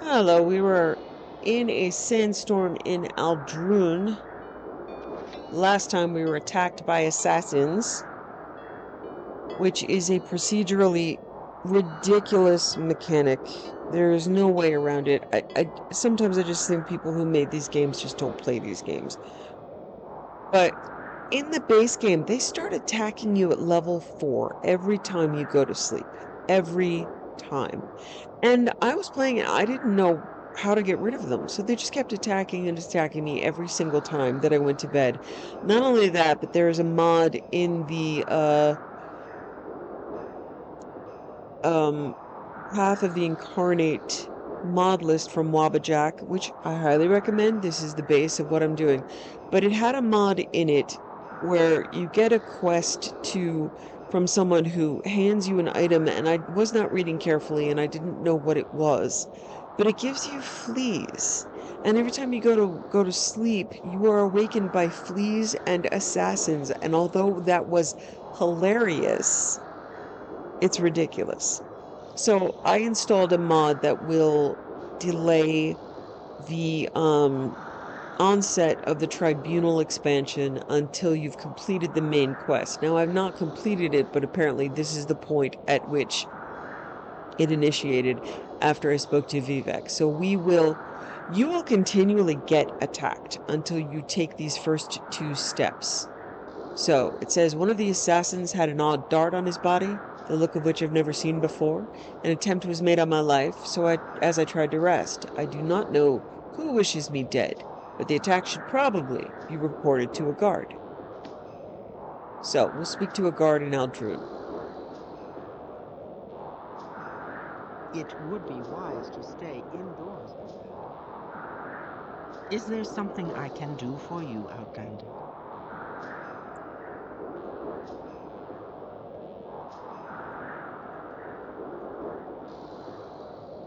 Hello, we were in a sandstorm in Aldrun. Last time we were attacked by assassins, which is a procedurally ridiculous mechanic. There is no way around it. Sometimes I just think people who made these games just don't play these games. But in the base game, they start attacking you at level 4 every time you go to sleep. Every time. And I was playing it, I didn't know how to get rid of them. So they just kept attacking and attacking me every single time that I went to bed. Not only that, but there is a mod in the um Path of the Incarnate mod list from Wabajack, which I highly recommend. This is the base of what I'm doing. But it had a mod in it where you get a quest from someone who hands you an item, and I was not reading carefully and I didn't know what it was. But it gives you fleas. And every time you go to sleep, you are awakened by fleas and assassins. And although that was hilarious, it's ridiculous. So I installed a mod that will delay the onset of the Tribunal expansion until you've completed the main quest. Now, I've not completed it, but apparently this is the point at which it initiated after I spoke to Vivek. So you will continually get attacked until you take these first two steps. So it says one of the assassins had an odd dart on his body, the look of which I've never seen before. An attempt was made on my life, as I tried to rest. I do not know who wishes me dead, but the attack should probably be reported to a guard. So we'll speak to a guard in Aldrun. It would be wise to stay indoors, Outlander. Is there something I can do for you, Outlander?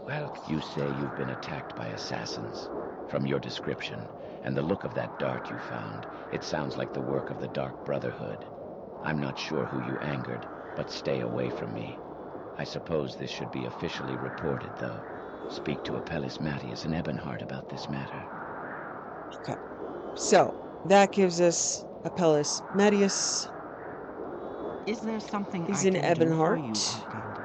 Well, you say you've been attacked by assassins. From your description and the look of that dart you found, it sounds like the work of the Dark Brotherhood. I'm not sure who you angered, but stay away from me. I suppose this should be officially reported, though. Speak to Apelles Mattius and Ebonheart about this matter. Okay. So that gives us Apelles Mattius. Is there something He's I in can do for you, Ebonheart. Outlander?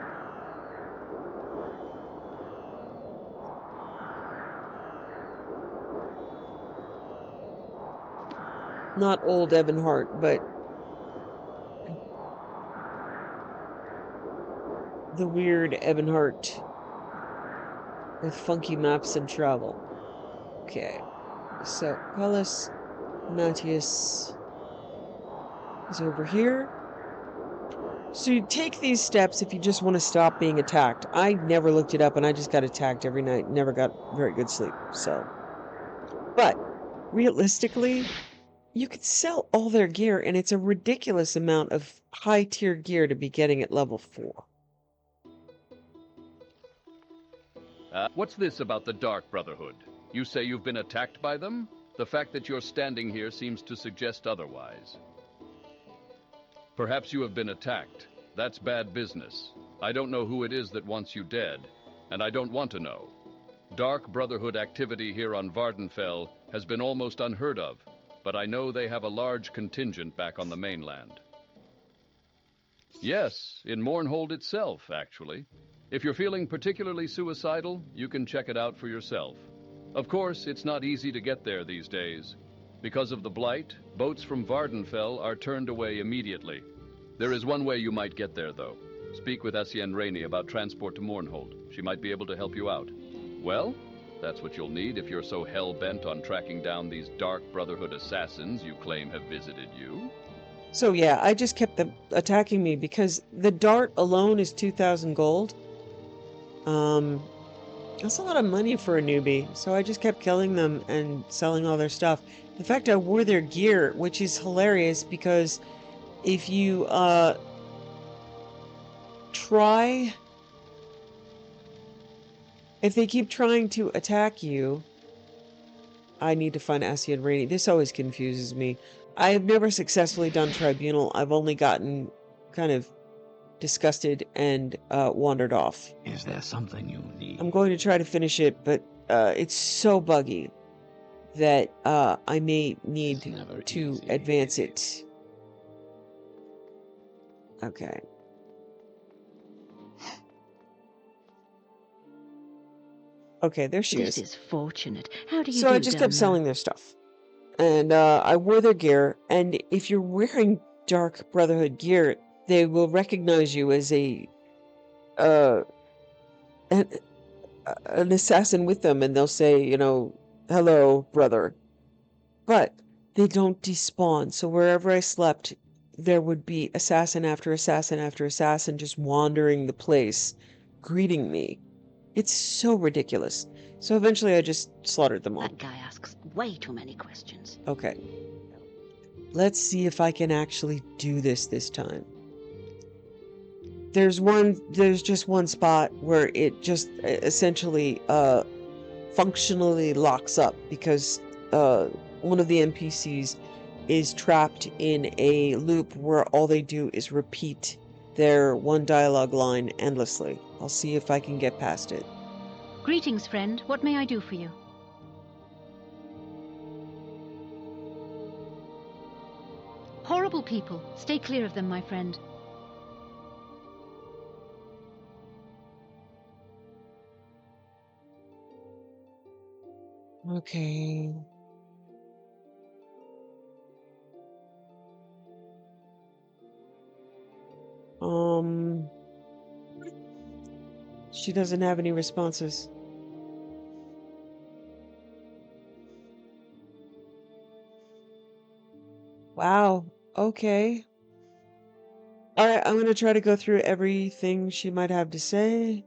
Not old Ebonheart, but the weird Ebonheart with funky maps and travel. Okay. So Apelles Mattius is over here. So you take these steps if you just want to stop being attacked. I never looked it up and I just got attacked every night. Never got very good sleep. So, but realistically, you could sell all their gear and it's a ridiculous amount of high tier gear to be getting at level 4. What's this about the Dark Brotherhood? You say you've been attacked by them? The fact that you're standing here seems to suggest otherwise. Perhaps you have been attacked. That's bad business. I don't know who it is that wants you dead, and I don't want to know. Dark Brotherhood activity here on Vardenfell has been almost unheard of, but I know they have a large contingent back on the mainland. Yes, in Mournhold itself, actually. If you're feeling particularly suicidal, you can check it out for yourself. Of course, it's not easy to get there these days. Because of the blight, boats from Vardenfell are turned away immediately. There is one way you might get there, though. Speak with Essien Rainey about transport to Mournhold. She might be able to help you out. Well, that's what you'll need if you're so hell-bent on tracking down these Dark Brotherhood assassins you claim have visited you. So yeah, I just kept them attacking me because the dart alone is 2,000 gold. Um, that's a lot of money for a newbie. So I just kept killing them and selling all their stuff. In fact, I wore their gear, which is hilarious because if you try if they keep trying to attack you, I need to find Asian Rainy. This always confuses me. I've never successfully done Tribunal. I've only gotten kind of disgusted and wandered off. Is there something you need? I'm going to try to finish it, but it's so buggy that I may need to advance it. Okay. Okay, there she is. This is fortunate. How do you So do I just kept down selling their stuff. And I wore their gear, and if you're wearing Dark Brotherhood gear, they will recognize you as an, an assassin with them, and they'll say, you know, hello, brother. But they don't despawn, so wherever I slept, there would be assassin after assassin after assassin just wandering the place, greeting me. It's so ridiculous. So eventually I just slaughtered them all. That guy asks way too many questions. Okay. Let's see if I can actually do this time. There's just one spot where it just essentially functionally locks up because one of the NPCs is trapped in a loop where all they do is repeat their one dialogue line endlessly. I'll see if I can get past it. Greetings, friend. What may I do for you? Horrible people. Stay clear of them, my friend. Okay. She doesn't have any responses. Wow. Okay. All right, I'm gonna try to go through everything she might have to say.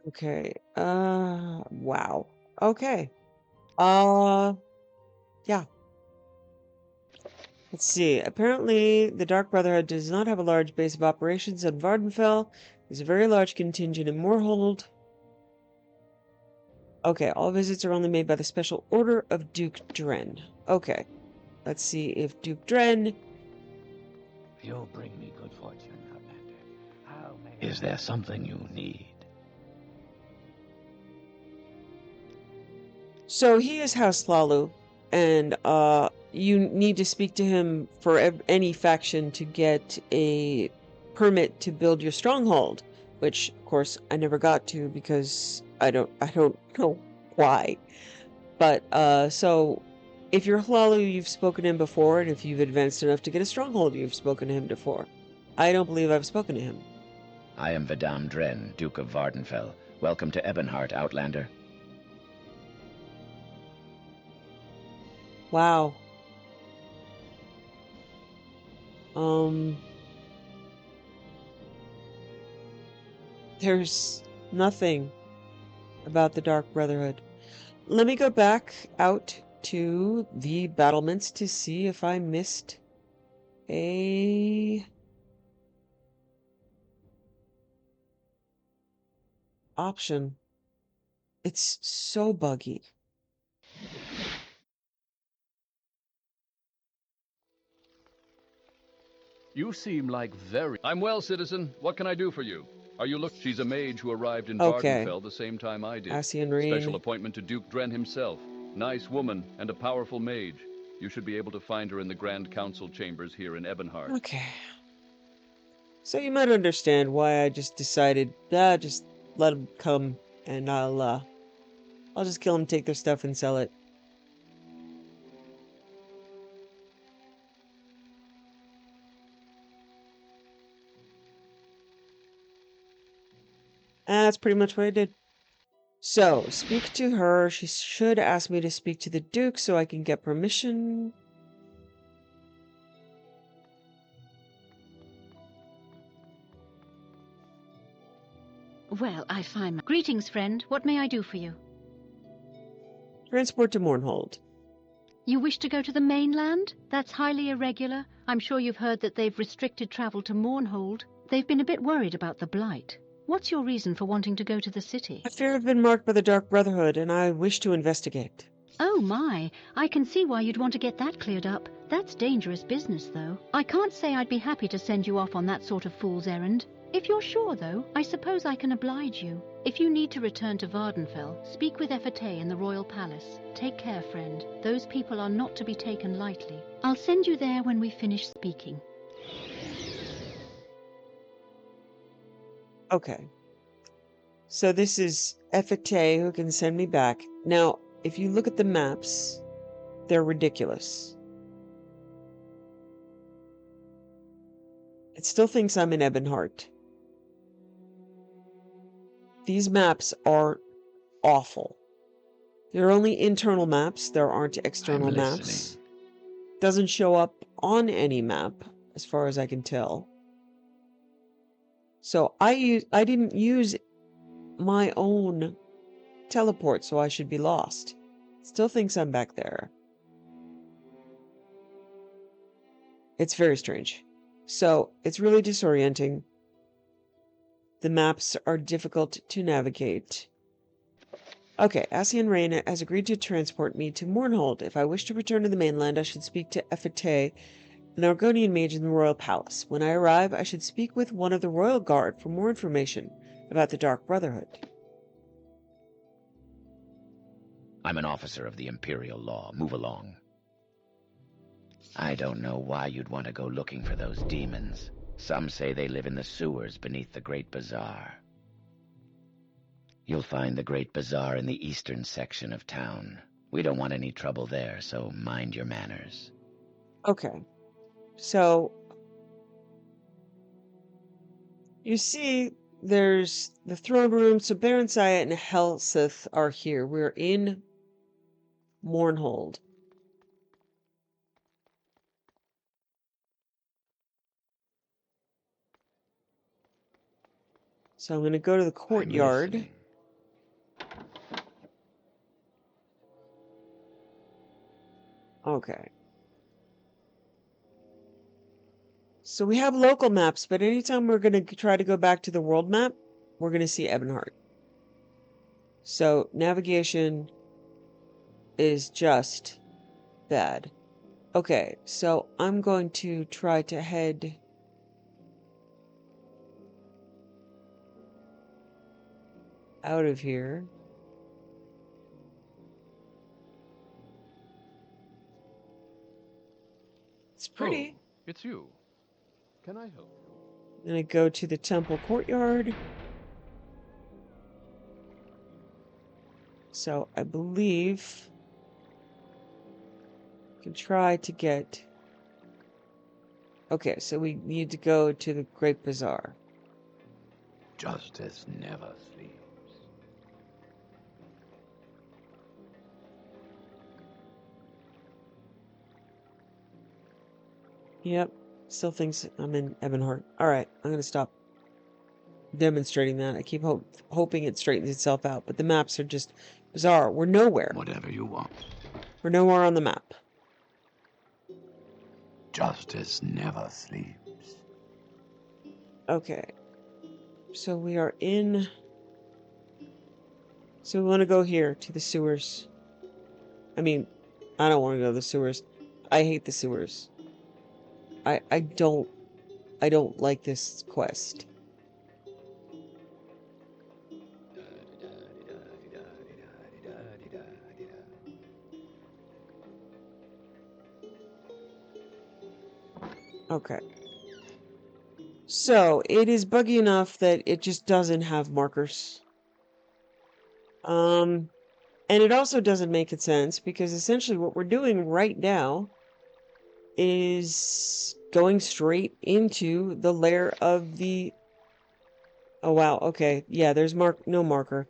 Okay. Wow. Okay. Yeah. Let's see. Apparently, the Dark Brotherhood does not have a large base of operations on Vardenfell. There's a very large contingent in Mournhold. Okay, all visits are only made by the special order of Duke Dren. Okay. Let's see if Duke Dren... You'll bring me good fortune, Outlander. How may Is there something you need? So he is House Lalu, and you need to speak to him for any faction to get a permit to build your stronghold, which of course I never got to because I don't know why. But so if you're Hlalu, you've spoken to him before, and if you've advanced enough to get a stronghold, you've spoken to him before. I don't believe I've spoken to him. I am Vidam Dren, Duke of Vardenfell. Welcome to Ebonheart, Outlander. Wow. There's nothing about the Dark Brotherhood. Let me go back out to the battlements to see if I missed a option. It's so buggy. You seem like very... I'm well, citizen. What can I do for you? Are you look... She's a mage who arrived in Okay. Vardenfell the same time I did. Ascian Special Rain. appointment to Duke Dren himself. Nice woman and a powerful mage. You should be able to find her in the Grand Council chambers here in Ebonheart. Okay. So you might understand why I just decided, just let them come and I'll just kill them, take their stuff and sell it. And that's pretty much what I did. So, speak to her. She should ask me to speak to the Duke so I can get permission. Well, I find my... Greetings, friend. What may I do for you? Transport to Mournhold. You wish to go to the mainland? That's highly irregular. I'm sure you've heard that they've restricted travel to Mournhold. They've been a bit worried about the blight. What's your reason for wanting to go to the city? I fear I've been marked by the Dark Brotherhood, and I wish to investigate. Oh my, I can see why you'd want to get that cleared up. That's dangerous business, though. I can't say I'd be happy to send you off on that sort of fool's errand. If you're sure, though, I suppose I can oblige you. If you need to return to Vardenfell, speak with Effatay in the Royal Palace. Take care, friend. Those people are not to be taken lightly. I'll send you there when we finish speaking. Okay. So this is Effatay who can send me back. Now, if you look at the maps, they're ridiculous. It still thinks I'm in Ebonheart. These maps are awful. They're only internal maps. There aren't external I'm maps. listening. Doesn't show up on any map, as far as I can tell. So I didn't use my own teleport, so I should be lost. Still thinks I'm back there. It's very strange. So it's really disorienting. The maps are difficult to navigate. Okay, Asian Rain has agreed to transport me to Mournhold. If I wish to return to the mainland, I should speak to Effatay, an Argonian mage in the Royal Palace. When I arrive, I should speak with one of the Royal Guard for more information about the Dark Brotherhood. I'm an officer of the Imperial Law. Move along. I don't know why you'd want to go looking for those demons. Some say they live in the sewers beneath the Great Bazaar. You'll find the Great Bazaar in the eastern section of town. We don't want any trouble there, so mind your manners. Okay. So, you see, there's the throne room. So Baron Saya and Helseth are here. We're in Mournhold. So I'm going to go to the courtyard. Okay. So we have local maps, but anytime we're going to try to go back to the world map, we're going to see Ebonheart. So navigation is just bad. Okay, so I'm going to try to head out of here. It's pretty. Oh, it's you. Can I help you? Then I go to the temple courtyard. So I believe I can try to get... Okay, so we need to go to the Great Bazaar. Justice never sleeps. Yep, still thinks I'm in Ebonheart. Alright, I'm going to stop demonstrating that. I keep hoping it straightens itself out, but the maps are just bizarre. We're nowhere. Whatever you want. We're nowhere on the map. Justice never sleeps. Okay. So we are in... So we want to go here, to the sewers. I mean, I don't want to go to the sewers. I hate the sewers. I don't like this quest. Okay. So, it is buggy enough that it just doesn't have markers. And it also doesn't make sense because essentially what we're doing right now is going straight into the lair of the... Oh, wow. Okay. Yeah, there's no marker.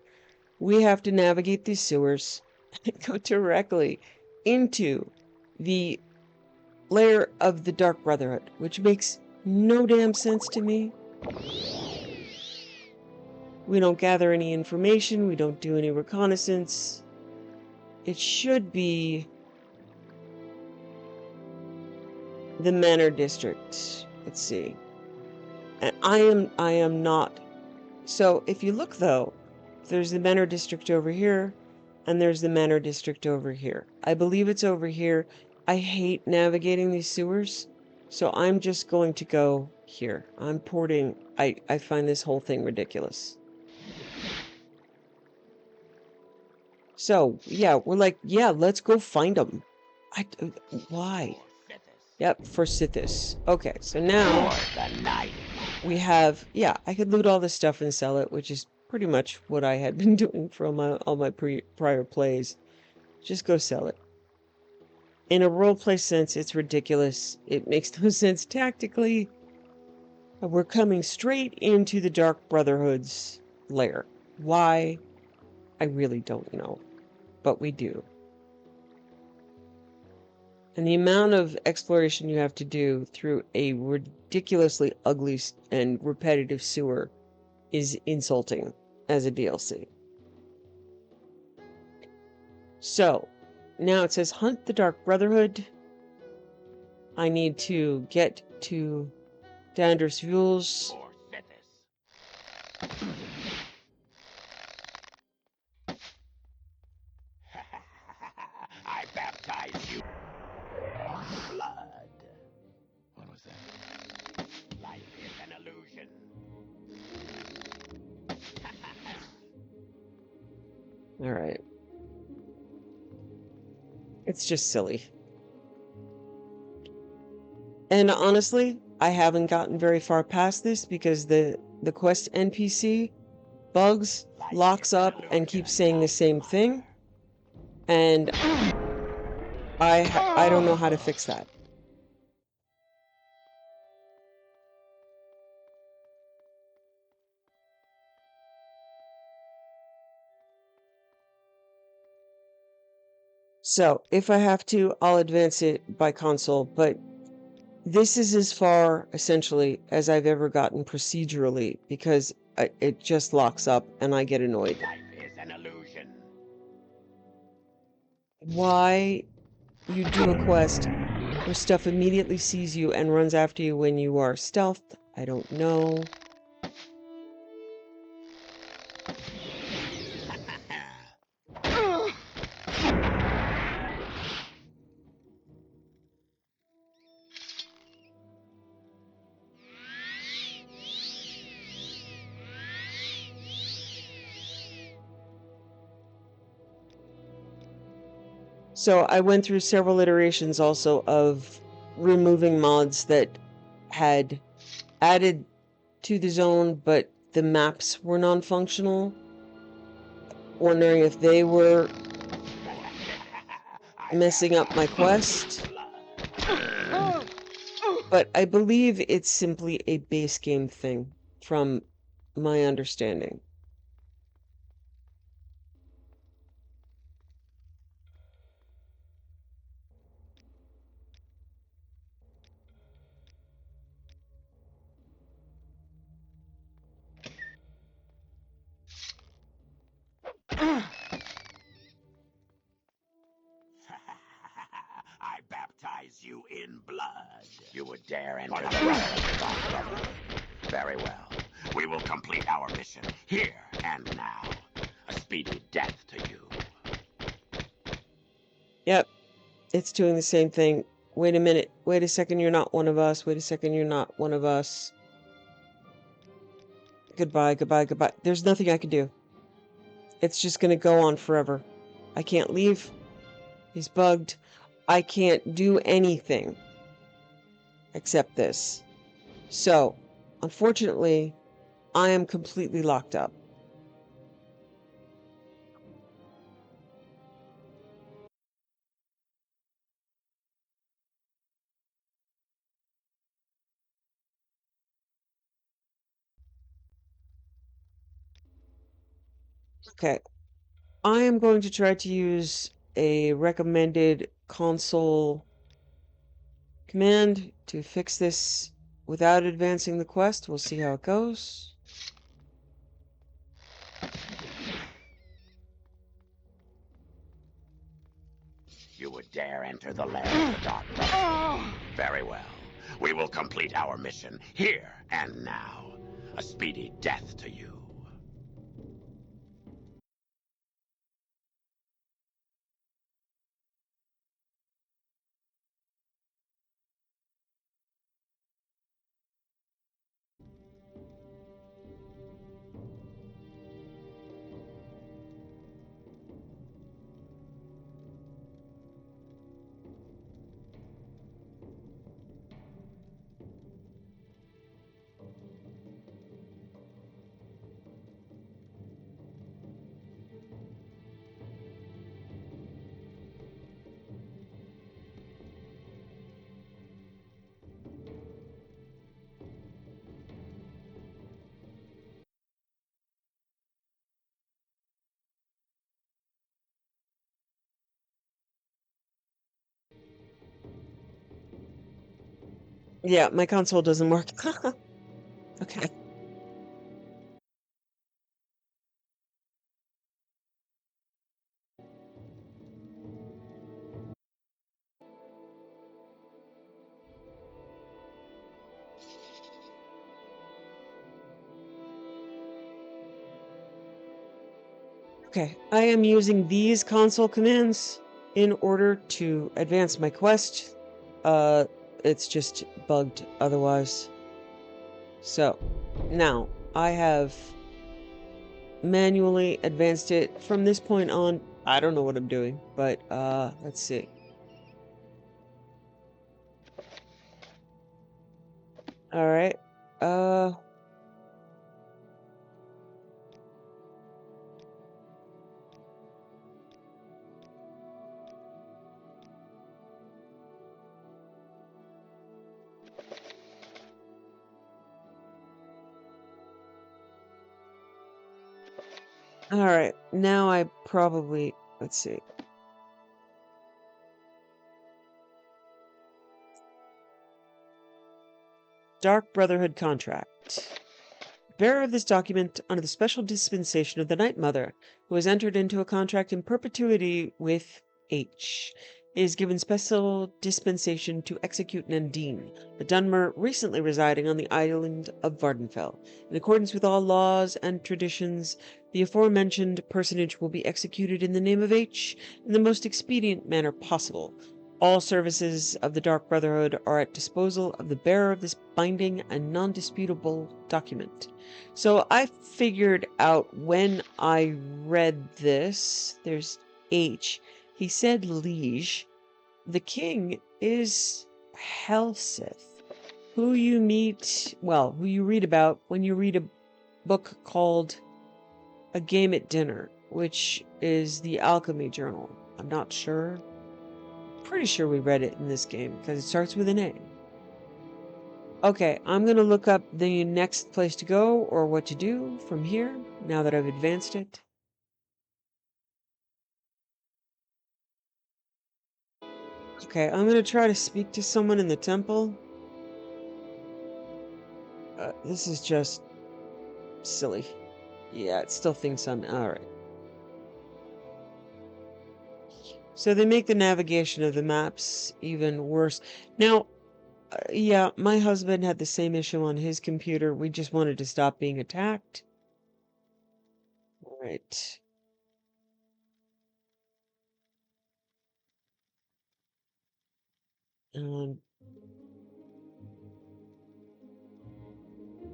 We have to navigate these sewers and go directly into the lair of the Dark Brotherhood, which makes no damn sense to me. We don't gather any information. We don't do any reconnaissance. It should be the Manor District. Let's see. And I am not. So if you look though, there's the Manor District over here, and there's the Manor District over here. I believe it's over here. I hate navigating these sewers, so I'm just going to go here. I'm porting. I find this whole thing ridiculous. So, yeah, we're like, yeah, let's go find them. Why? Yep, for Sithis. Okay, so now we have, yeah, I could loot all this stuff and sell it, which is pretty much what I had been doing for all my prior plays. Just go sell it. In a roleplay sense, it's ridiculous. It makes no sense tactically. We're coming straight into the Dark Brotherhood's lair. Why? I really don't know. But we do. And the amount of exploration you have to do through a ridiculously ugly and repetitive sewer is insulting as a DLC. So, now it says hunt the Dark Brotherhood. I need to get to Danderous Fuels. I baptize you. Blood. What was that? Life is an illusion. All right. It's just silly. And honestly, I haven't gotten very far past this because the quest NPC bugs, locks up, and keeps saying the same thing. And I don't know how to fix that. So, if I have to, I'll advance it by console, but this is as far, essentially, as I've ever gotten procedurally, because it just locks up and I get annoyed. Life is an illusion. Why you do a quest where stuff immediately sees you and runs after you when you are stealthed, I don't know. So I went through several iterations also of removing mods that had added to the zone, but the maps were non-functional. Wondering if they were messing up my quest. But I believe it's simply a base game thing, from my understanding. I baptize you in blood. You would dare enter the lair of the Dark Brotherhood. Very well. We will complete our mission here and now. A speedy death to you. Yep, it's doing the same thing. Wait a minute. Wait a second, you're not one of us. Wait a second, you're not one of us. Goodbye, goodbye, goodbye. There's nothing I can do. It's just gonna go on forever. I can't leave. He's bugged. I can't do anything except this. So, unfortunately, I am completely locked up. Okay. I am going to try to use a recommended console command to fix this without advancing the quest. We'll see how it goes. dare enter the land of the Dark Brotherhood. Very well. We will complete our mission here and now. A speedy death to you. Yeah, my console doesn't work. Okay. Okay, I am using these console commands in order to advance my quest. It's just bugged otherwise. So, now I have manually advanced it. From this point on, I don't know what I'm doing, but let's see. All right. Uh all right. Now I probably, let's see. Dark Brotherhood contract. Bearer of this document under the special dispensation of the Night Mother, who has entered into a contract in perpetuity with H, is given special dispensation to execute Nandine, the Dunmer recently residing on the island of Vardenfell. In accordance with all laws and traditions, the aforementioned personage will be executed in the name of H in the most expedient manner possible. All services of the Dark Brotherhood are at disposal of the bearer of this binding and non-disputable document. So I figured out when I read this, there's H. He said liege. The king is Helseth, who you meet, well, who you read about when you read a book called A Game at Dinner, which is the Alchemy Journal. I'm not sure. Pretty sure we read it in this game because it starts with an A. Okay, I'm going to look up the next place to go or what to do from here now that I've advanced it. Okay, I'm going to try to speak to someone in the temple. This is just silly. Yeah, it still thinks I'm... Alright. So they make the navigation of the maps even worse. Now, yeah, my husband had the same issue on his computer. We just wanted to stop being attacked. Alright.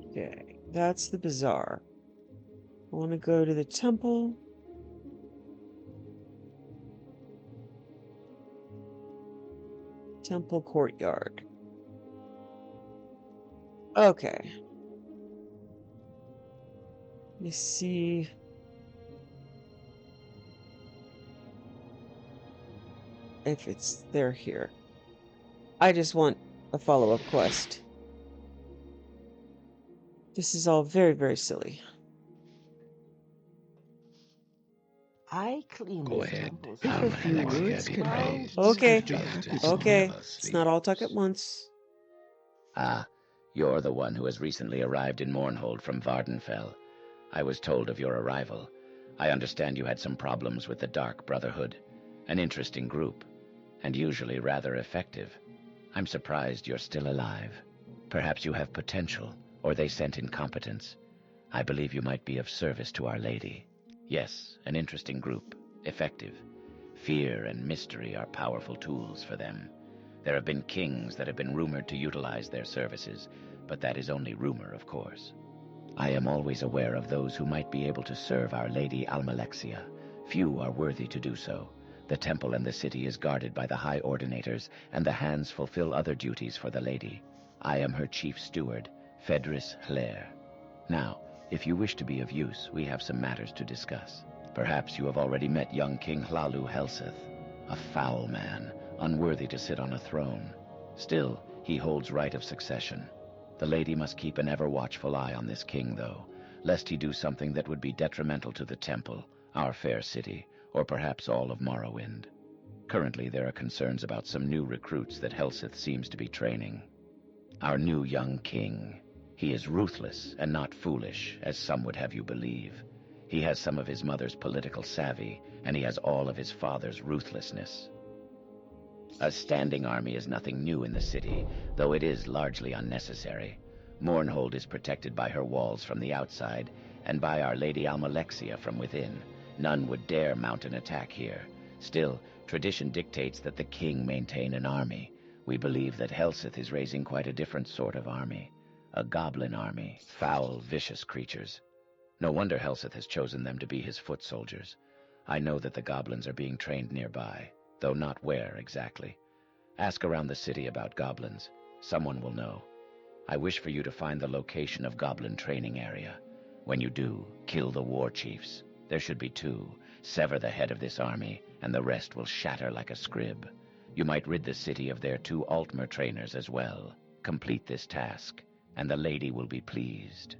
Okay, that's the bazaar. I want to go to the temple. Temple courtyard. Okay. Let me see. If it's there here. I just want a follow-up quest. This is all very, very silly. I clean Go these ahead. temples. If a few words could help. Okay. Justice Okay. never It's not all talk at once. Ah, you're the one who has recently arrived in Mournhold from Vardenfell. I was told of your arrival. I understand you had some problems with the Dark Brotherhood. An interesting group. and usually rather effective. I'm surprised you're still alive. Perhaps you have potential, or they sent incompetence. I believe you might be of service to Our Lady. Yes, an interesting group, effective. Fear and mystery are powerful tools for them. There have been kings that have been rumored to utilize their services, but that is only rumor, of course. I am always aware of those who might be able to serve Our Lady Almalexia. Few are worthy to do so. The temple and the city is guarded by the High Ordinators, and the hands fulfill other duties for the Lady. I am her chief steward, Fedris Hlair. Now, if you wish to be of use, we have some matters to discuss. Perhaps you have already met young King Hlalu Helseth, a foul man, unworthy to sit on a throne. Still, he holds right of succession. The Lady must keep an ever-watchful eye on this king, though, lest he do something that would be detrimental to the temple, our fair city, or perhaps all of Morrowind. Currently, there are concerns about some new recruits that Helseth seems to be training. Our new young king. He is ruthless and not foolish, as some would have you believe. He has some of his mother's political savvy, and he has all of his father's ruthlessness. A standing army is nothing new in the city, though it is largely unnecessary. Mournhold is protected by her walls from the outside, and by Our Lady Almalexia from within. None would dare mount an attack here. Still, tradition dictates that the king maintain an army. We believe that Helseth is raising quite a different sort of army. A goblin army, foul, vicious creatures. No wonder Helseth has chosen them to be his foot soldiers. I know that the goblins are being trained nearby, though not where exactly. Ask around the city about goblins. Someone will know. I wish for you to find the location of goblin training area. When you do, kill the war chiefs. There should be 2. Sever the head of this army, and the rest will shatter like a scrib. You might rid the city of their 2 Altmer trainers as well. Complete this task, and the Lady will be pleased.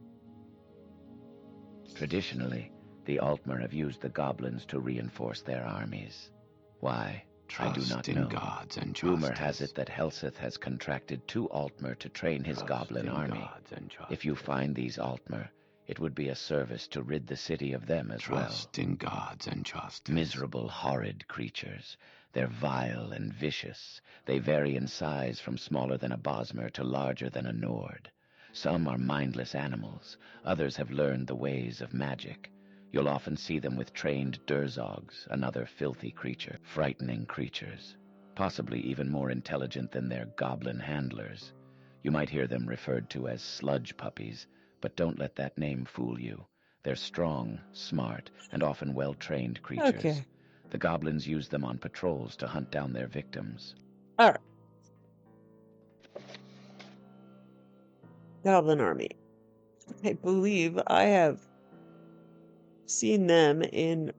Traditionally, the Altmer have used the goblins to reinforce their armies. Why? I do not know. Gods and Rumor has it that Helseth has contracted 2 Altmer to train his goblin army. If you find these Altmer, it would be a service to rid the city of them as well. Trust in gods and justice. Miserable, horrid creatures. They're vile and vicious. They vary in size from smaller than a Bosmer to larger than a Nord. Some are mindless animals. Others have learned the ways of magic. You'll often see them with trained Durzogs, another filthy creature. Frightening creatures. Possibly even more intelligent than their goblin handlers. You might hear them referred to as sludge puppies, but don't let that name fool you. They're strong, smart, and often well-trained creatures. Okay. The goblins use them on patrols to hunt down their victims. All right. Goblin army. I believe I have seen them in...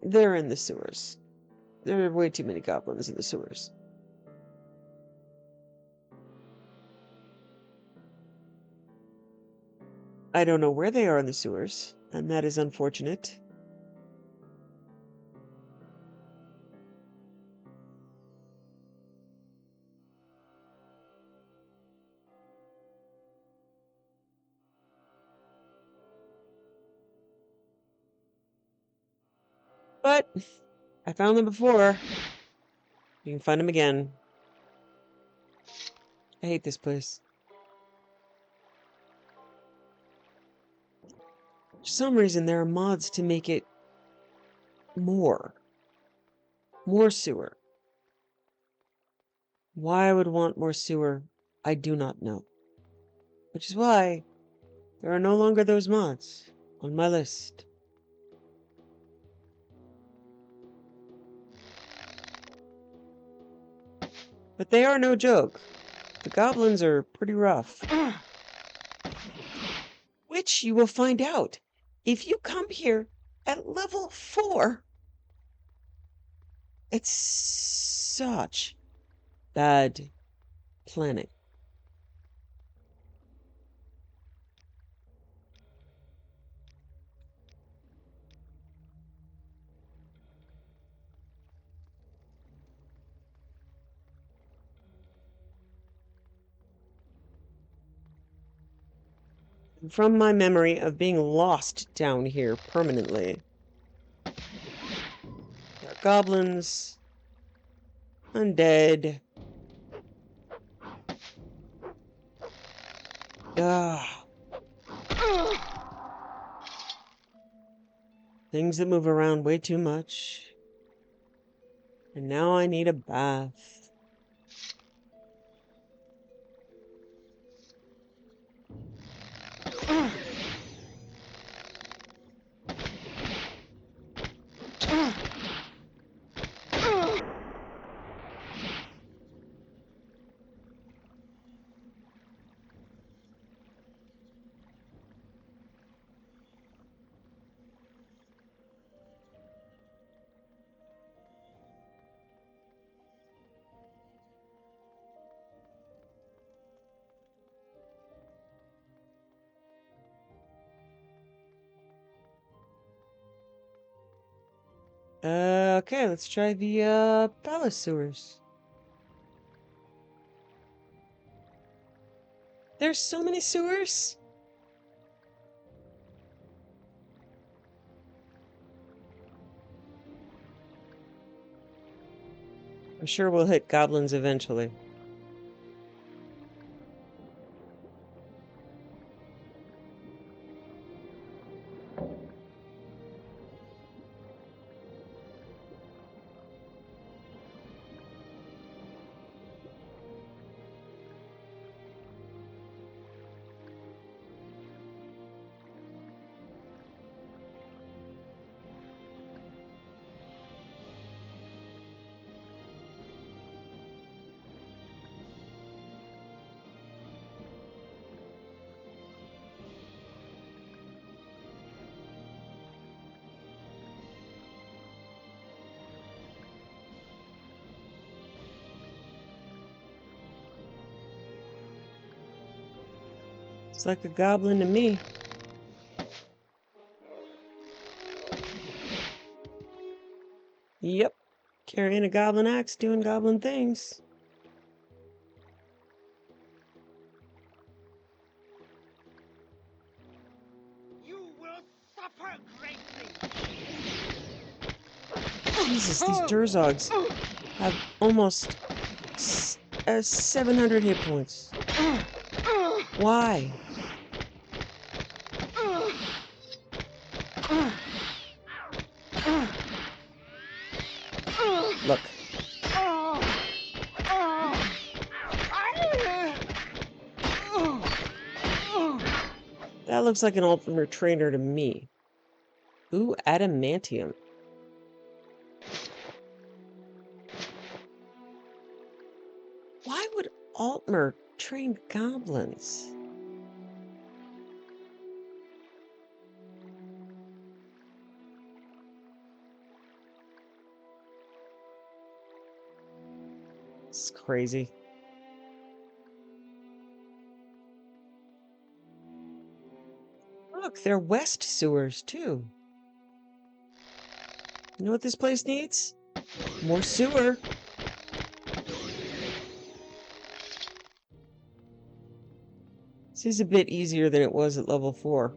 They're in the sewers. There are way too many goblins in the sewers. I don't know where they are in the sewers, and that is unfortunate. But I found them before. You can find them again. I hate this place. For some reason, there are mods to make it more sewer. Why I would want more sewer, I do not know. Which is why there are no longer those mods on my list. But they are no joke. The goblins are pretty rough. Which you will find out if you come here at level 4. It's such bad planning. From my memory of being lost down here permanently. Goblins. Undead. Ah. Things that move around way too much. And now I need a bath. Okay, let's try the palace sewers. There's so many sewers. I'm sure we'll hit goblins eventually. It's like a goblin to me. Yep. Carrying a goblin axe, doing goblin things. You will suffer greatly. Jesus, these Durzogs have almost 700 hit points. Why? Look. That looks like an ultimate trainer to me. Ooh, adamantium. Why would Altmer train goblins? It's crazy. Look, they're west sewers, too. You know what this place needs? More sewer. This is a bit easier than it was at level 4.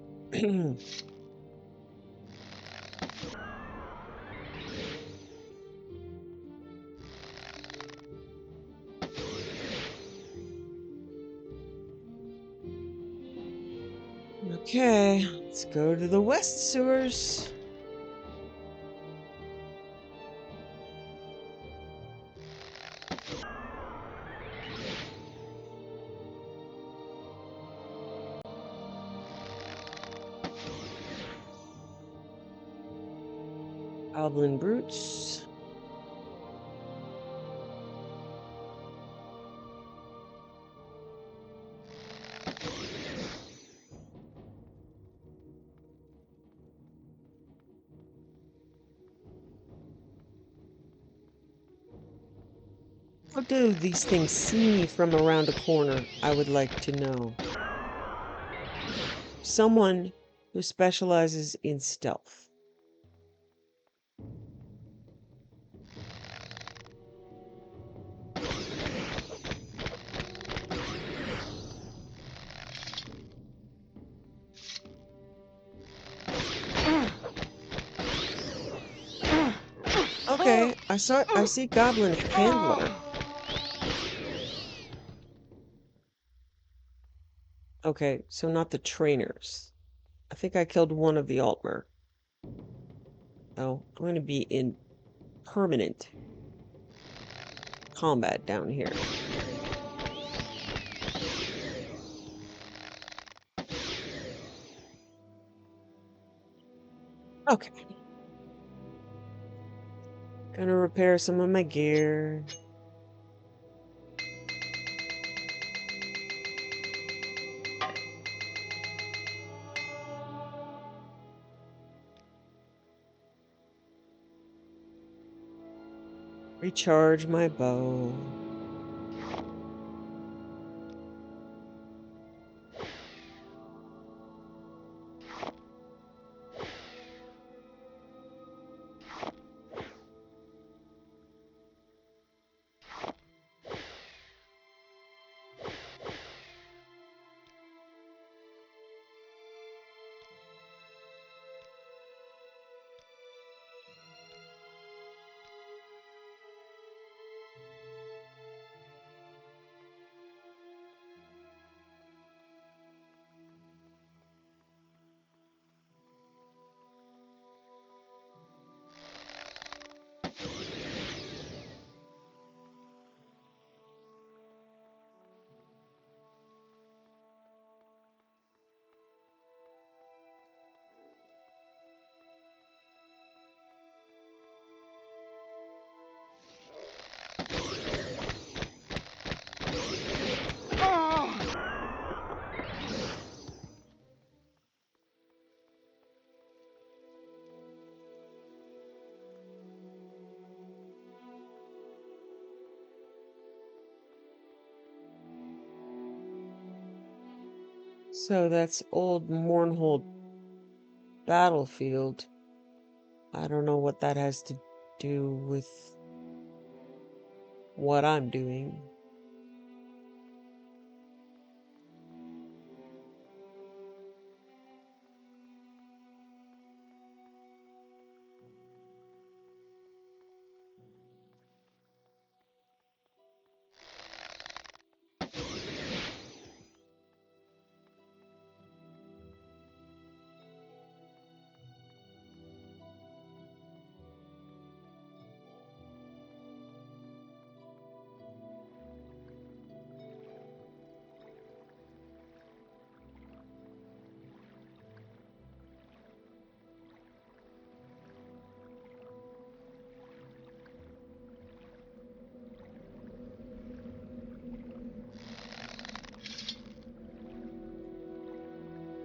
Okay, let's go to the west sewers. Goblin brutes. How do these things see me from around a corner? I would like to know. Someone who specializes in stealth. Okay. I see goblin handler. Okay, so not the trainers. I think I killed one of the Altmer. Oh, I'm going to be in permanent combat down here. Okay. Gonna repair some of my gear. Recharge my bow. So that's old Mournhold battlefield. I don't know what that has to do with what I'm doing.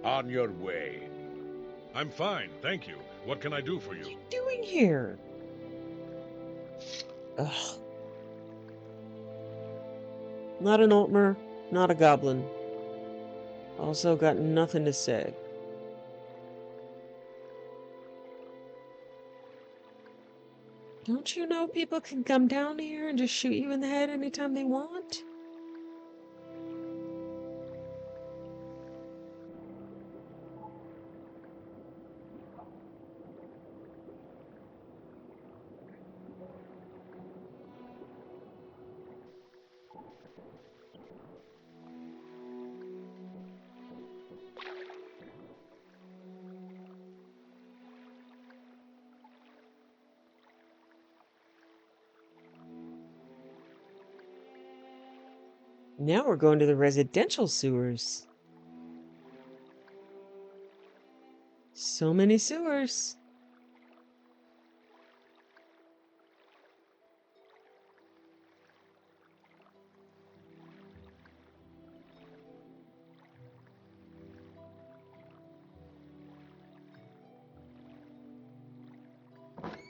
On your way. I'm fine, thank you. What can I do for you? What are you doing here? Ugh. Not an Altmer, not a goblin. Also got nothing to say. Don't you know people can come down here and just shoot you in the head anytime they want? Now we're going to the residential sewers. So many sewers.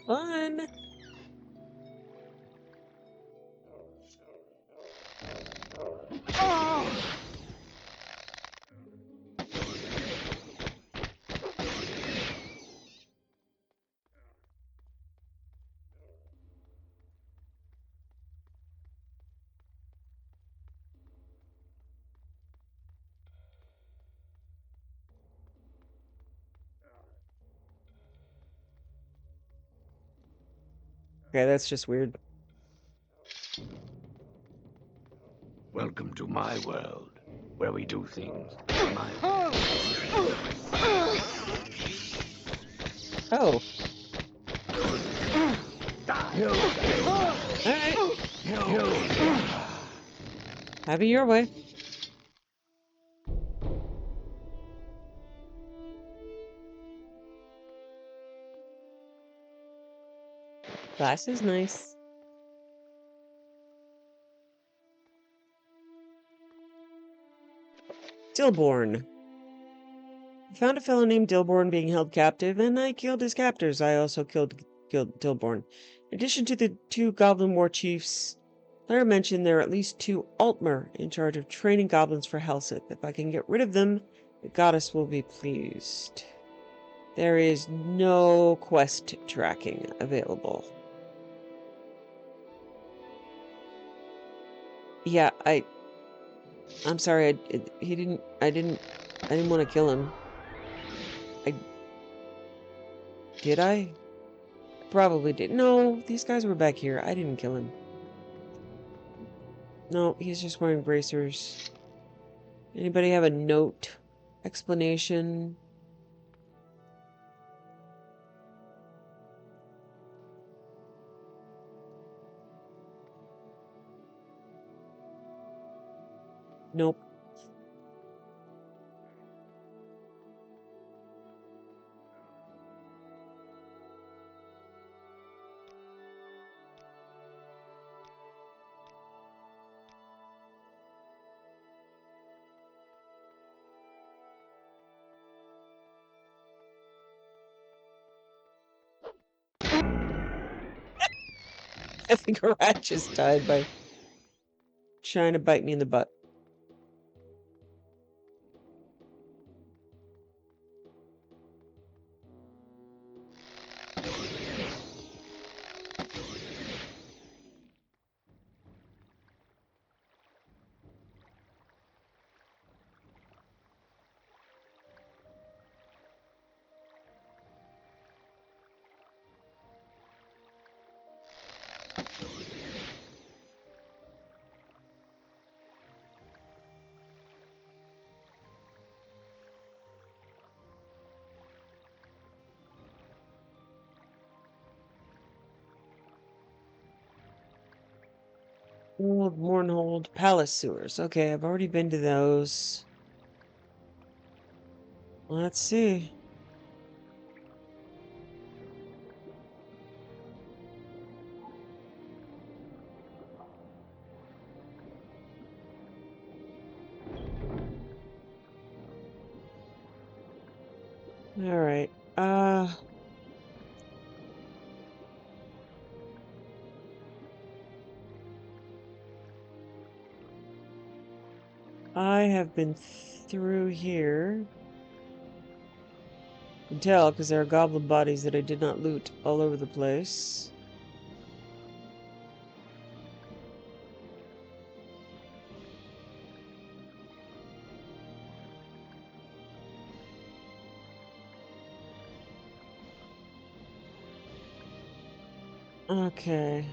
Fun. Okay, that's just weird. Welcome to my world, where we do things my way. Oh, You, alright. you. Have it your way. Glass is nice. Dilborn. I found a fellow named Dilborn being held captive, and I killed his captors. I also killed Dilborn. In addition to the 2 Goblin War Chiefs, Lara mentioned there are at least 2 Altmer in charge of training goblins for Helseth. If I can get rid of them, the goddess will be pleased. There is no quest tracking available. Yeah, I'm sorry. I didn't want to kill him. Did I? Probably did. No, these guys were back here. I didn't kill him. No, he's just wearing bracers. Anybody have a note? Explanation? Nope. I think a rat just died by trying to bite me in the butt. Old Mournhold Palace sewers. Okay, I've already been to those. Let's see. All right. I have been through here. You can tell because there are goblin bodies that I did not loot all over the place. Okay.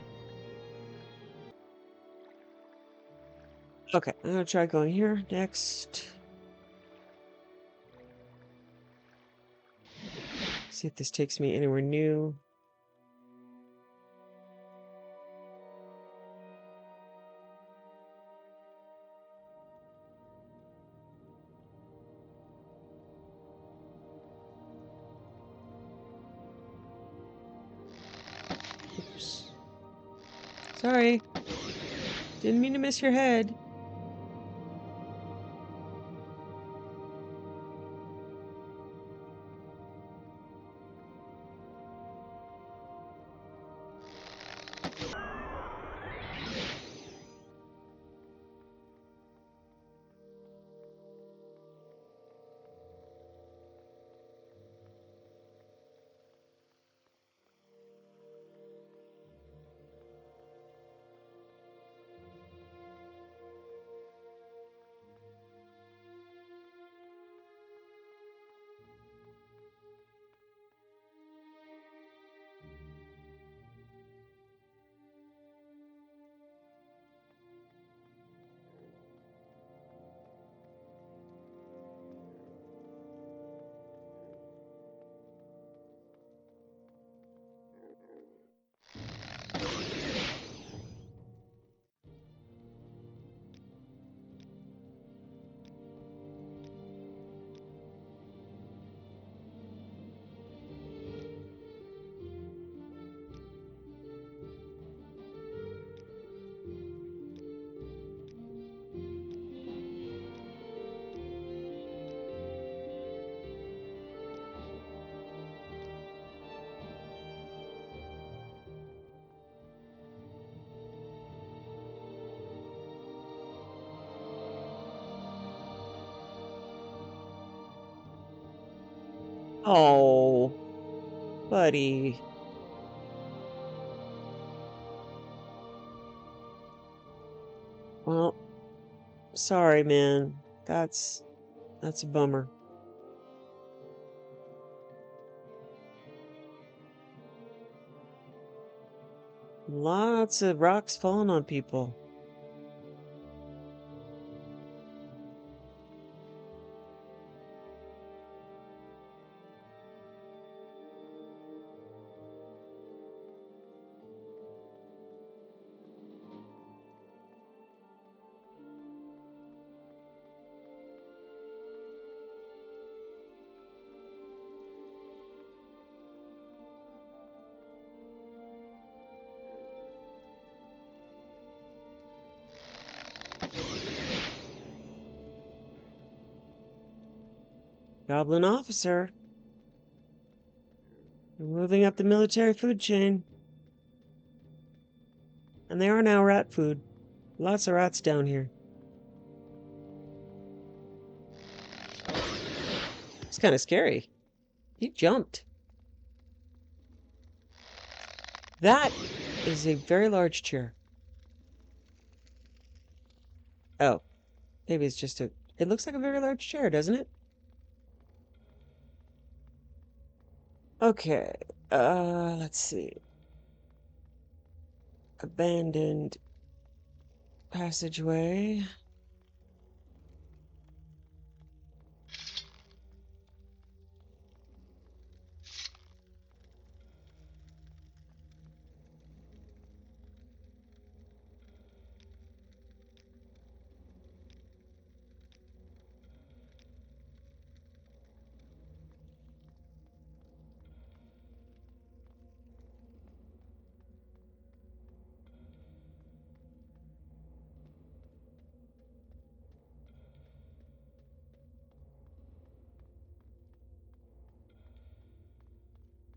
Okay, I'm gonna try going here next. See if this takes me anywhere new. Oops. Sorry. Didn't mean to miss your head. Oh, buddy. Well, sorry, man. That's a bummer. Lots of rocks falling on people. Goblin officer. We're moving up the military food chain. And they are now rat food. Lots of rats down here. It's kind of scary. He jumped. That is a very large chair. Oh, maybe it's just a... It looks like a very large chair, doesn't it? Okay. Let's see. Abandoned passageway.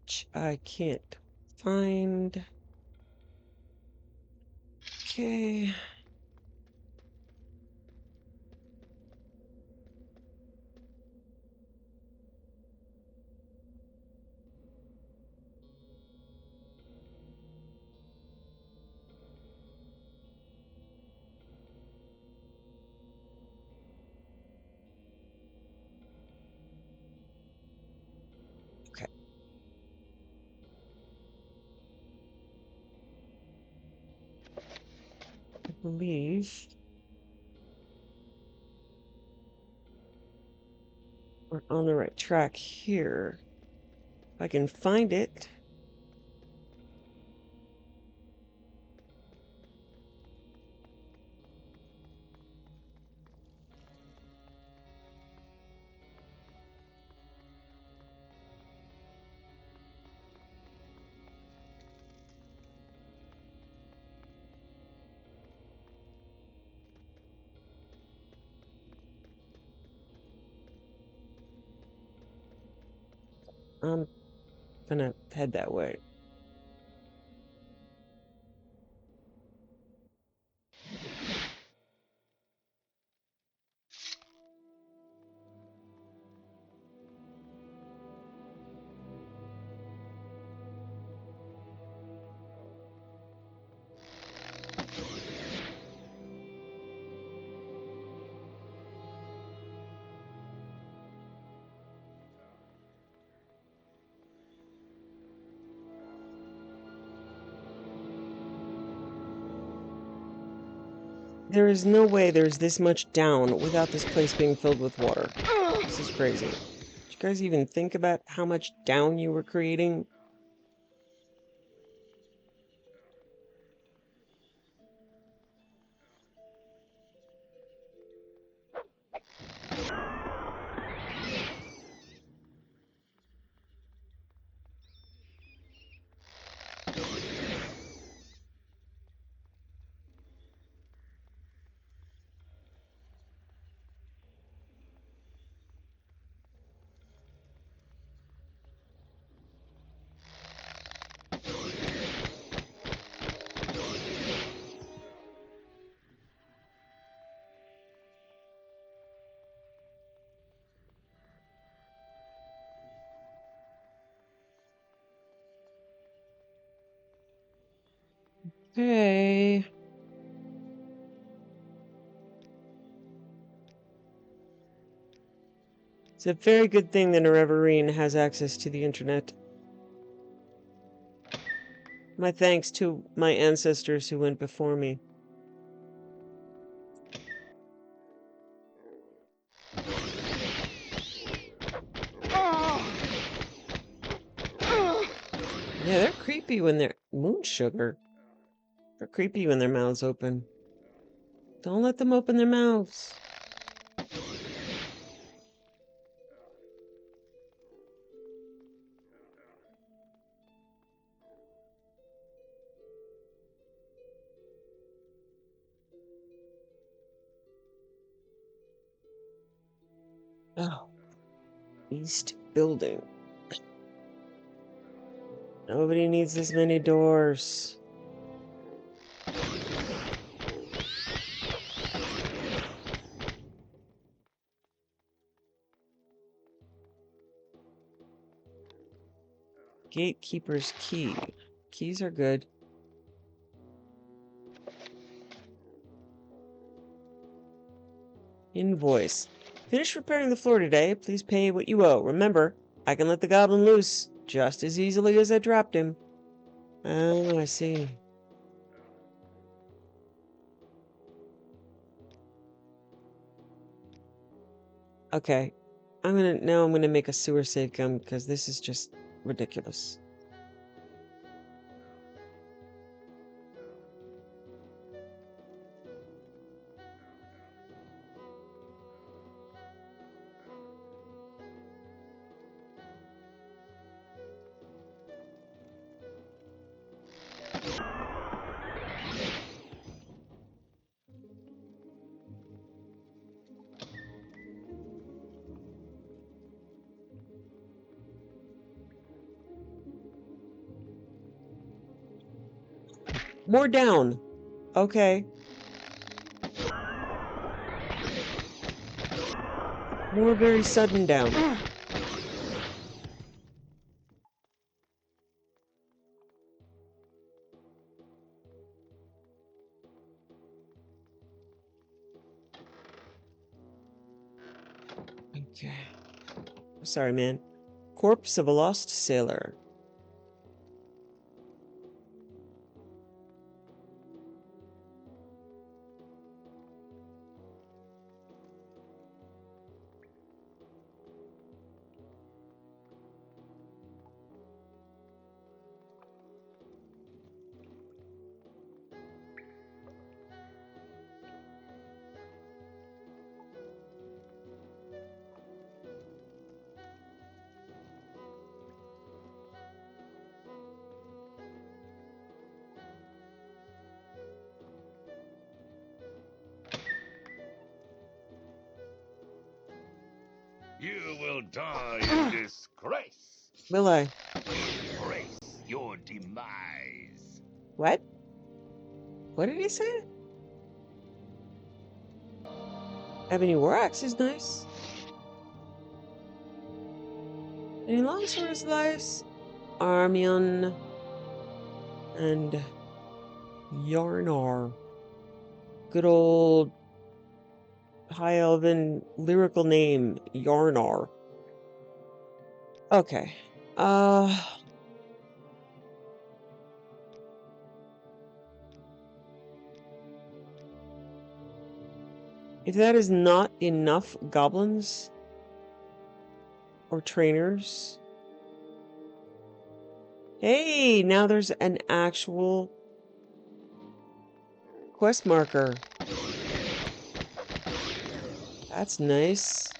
Which I can't find. Okay. Okay. I believe we're on the right track here. If I can find it. I'm gonna head that way. There is no way there's this much down without this place being filled with water. This is crazy. Did you guys even think about how much down you were creating? Okay. It's a very good thing that a Reverine has access to the internet. My thanks to my ancestors who went before me. Yeah, they're creepy when they're moon sugar. They're creepy when their mouths open. Don't let them open their mouths. Oh, East Building. Nobody needs this many doors. Gatekeeper's key. Keys are good. Invoice. Finished repairing the floor today. Please pay what you owe. Remember, I can let the goblin loose just as easily as I trapped him. Oh, I see. Okay. I'm gonna make a sewer save gun because this is just ridiculous. More down. Okay. More very sudden down. Okay. Sorry, man. Corpse of a lost sailor. You will die in disgrace. Will I? Embrace your demise. What? What did he say? Ebony War Axe is nice. Any longsword slice? Armion and Yarnar. Good old High Elven lyrical name, Yarnar. Okay. If that is not enough goblins or trainers. Hey, now there's an actual quest marker. That's nice.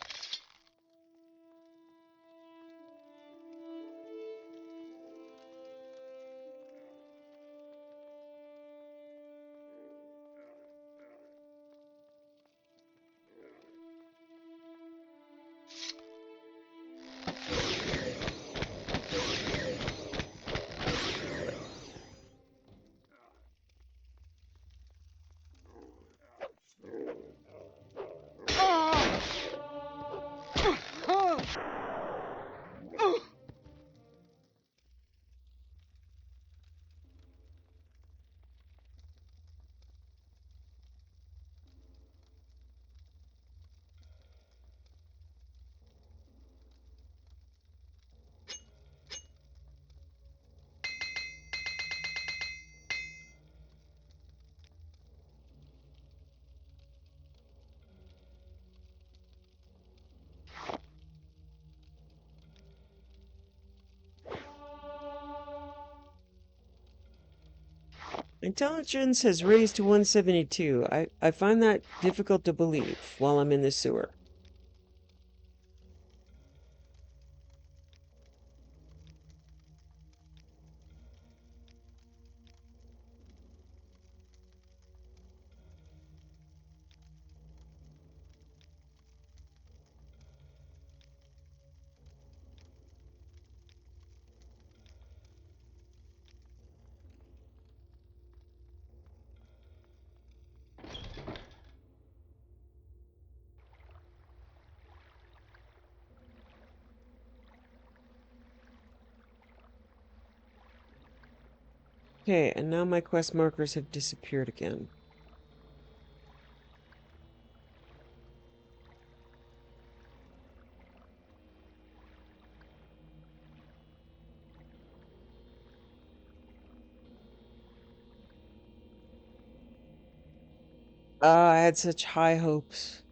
Intelligence has raised to 172. I find that difficult to believe while I'm in the sewer. Okay, and now my quest markers have disappeared again. I had such high hopes.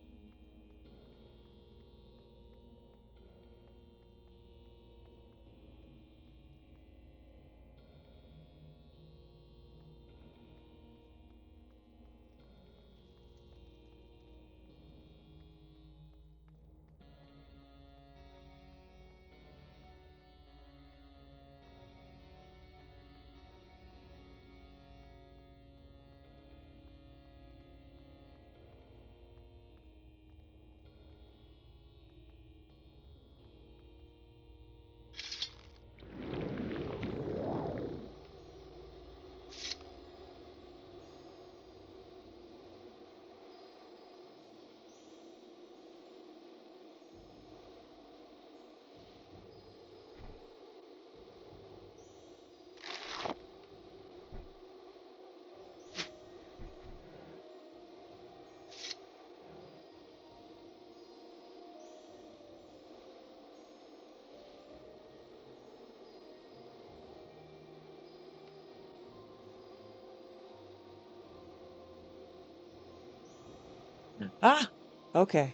Ah! Okay.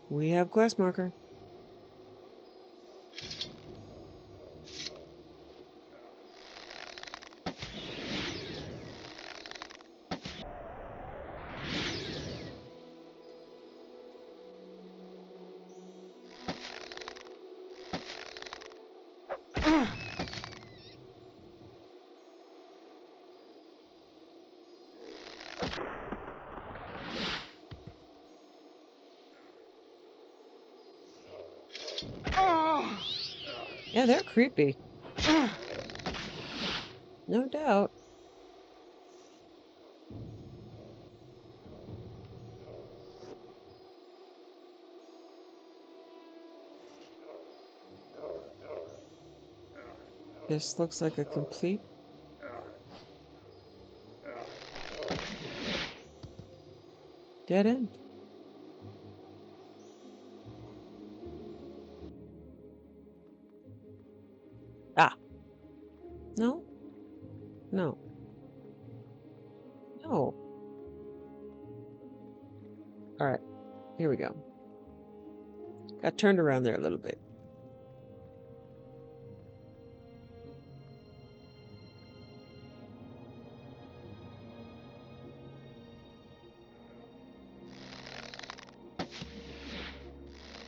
We have quest marker. Yeah, they're creepy. No doubt. This looks like a complete dead end. Ah! No? No. No. Alright, here we go. Got turned around there a little bit.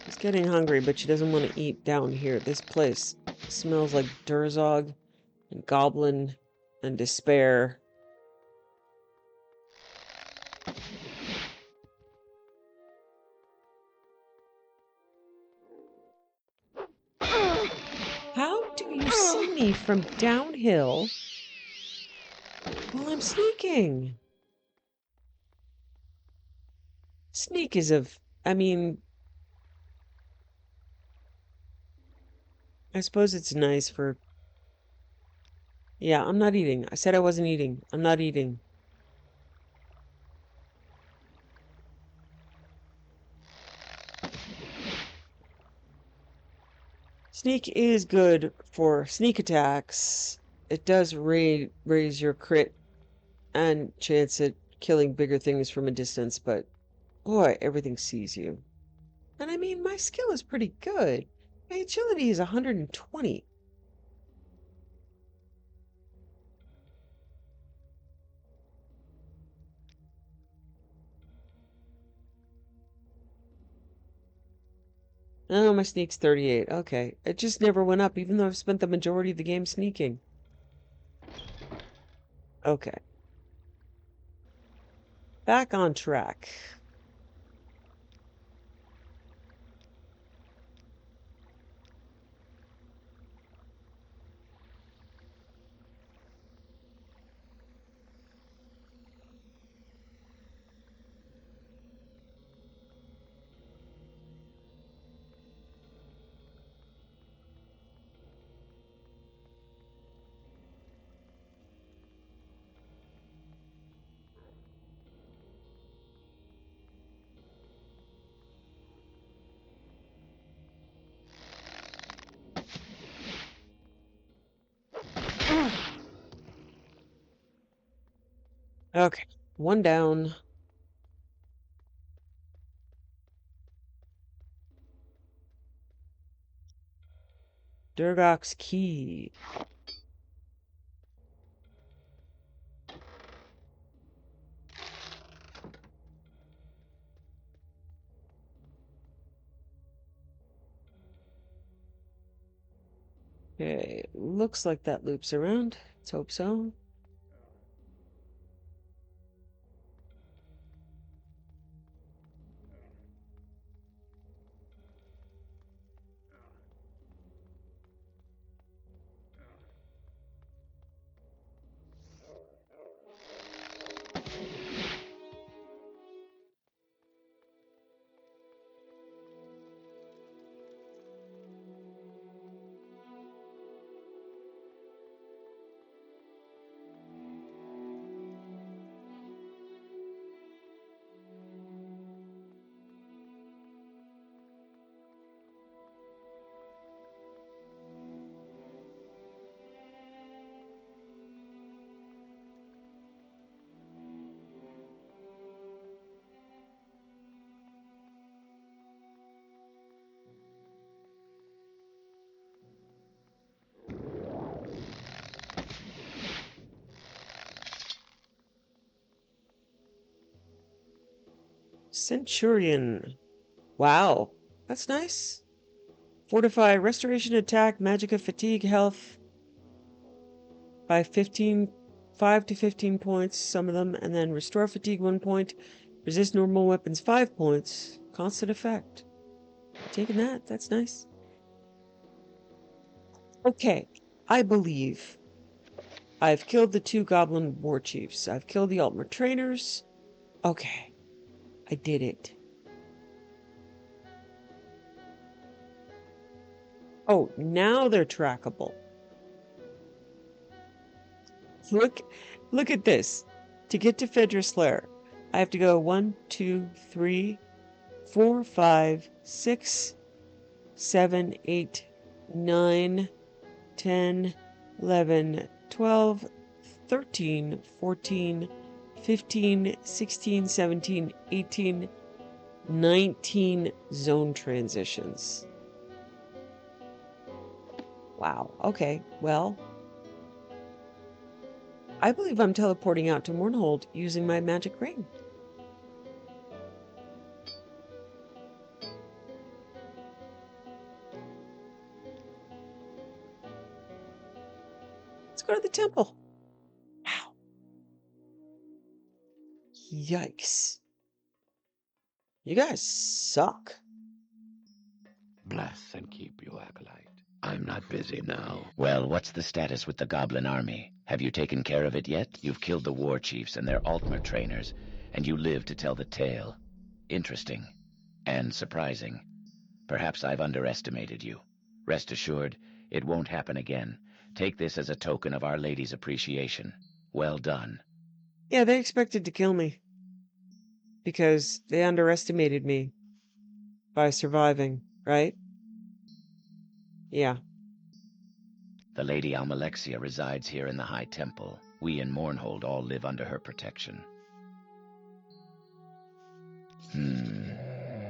She's getting hungry, but she doesn't want to eat down here. This place smells like Durzog and Goblin and despair. How do you see me from downhill while I'm sneaking? Sneak is I mean, I suppose it's nice for... Yeah, I'm not eating. I said I wasn't eating. I'm not eating. Sneak is good for sneak attacks. It does raise your crit and chance at killing bigger things from a distance, but boy, everything sees you. And I mean, my skill is pretty good. My agility is 120. Oh, my sneak's 38. Okay. It just never went up, even though I've spent the majority of the game sneaking. Okay. Back on track. Okay. One down. Durgok's key. Okay, looks like that loops around. Let's hope so. Centurion. Wow, that's nice. Fortify, restoration, attack, magicka, fatigue, health by 5 to 15 points, some of them, and then restore fatigue 1 point, resist normal weapons 5 points, constant effect. Taking that, that's nice. Okay, I believe I've killed the 2 goblin war chiefs. I've killed the Altmer trainers. Okay, I did it. Oh, now they're trackable. Look at this. To get to Fedra's Lair, I have to go 1, 2, 3, 4, 5, 6, 7, 8, 9, 10, 11, 12, 13, 14, 15, 16, 17, 18, 19 zone transitions. Wow. Okay. Well, I believe I'm teleporting out to Mournhold using my magic ring. Let's go to the temple. Wow. Yikes. You guys suck. Bless and keep you, Acolyte. I'm not busy now. Well, what's the status with the goblin army? Have you taken care of it yet? You've killed the war chiefs and their Altmer trainers, and you live to tell the tale. Interesting. And surprising. Perhaps I've underestimated you. Rest assured, it won't happen again. Take this as a token of Our Lady's appreciation. Well done. Yeah, they expected to kill me. Because they underestimated me by surviving, right? Yeah. The Lady Almalexia resides here in the High Temple. We in Mournhold all live under her protection.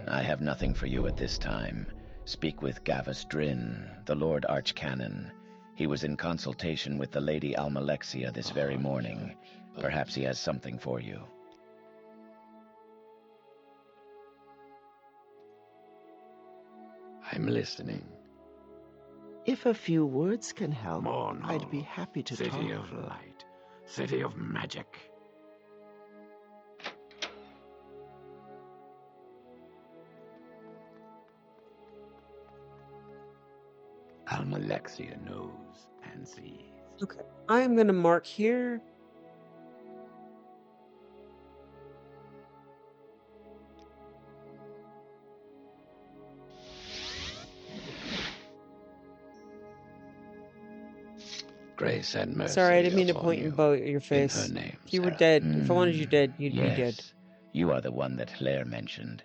I have nothing for you at this time. Speak with Gavus Drin, the Lord Archcanon. He was in consultation with the Lady Almalexia this very morning. Perhaps he has something for you. I'm listening. If a few words can help, Mournhold, I'd be happy to City talk. of light, city of magic. Almalexia knows and sees. Okay. I'm going to mark here. Grace and mercy Sorry, I didn't mean to upon point you. and bow at your In face. her name, If you were Sarah. dead, if I wanted you dead, you'd be dead. Yes, you are the one that Claire mentioned.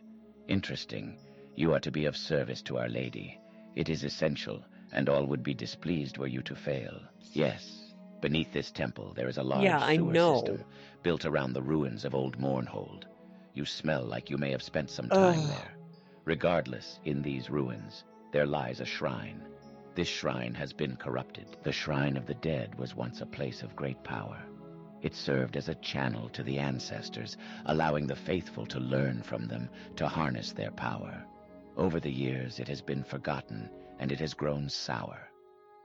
Interesting. You are to be of service to Our Lady. It is essential, and all would be displeased were you to fail. Yes, beneath this temple there is a large Yeah, I sewer know. system built around the ruins of old Mournhold. You smell like you may have spent some Ugh. time there. Regardless, in these ruins, there lies a shrine. This shrine has been corrupted. The Shrine of the Dead was once a place of great power. It served as a channel to the ancestors, allowing the faithful to learn from them, to harness their power. Over the years, it has been forgotten, and it has grown sour.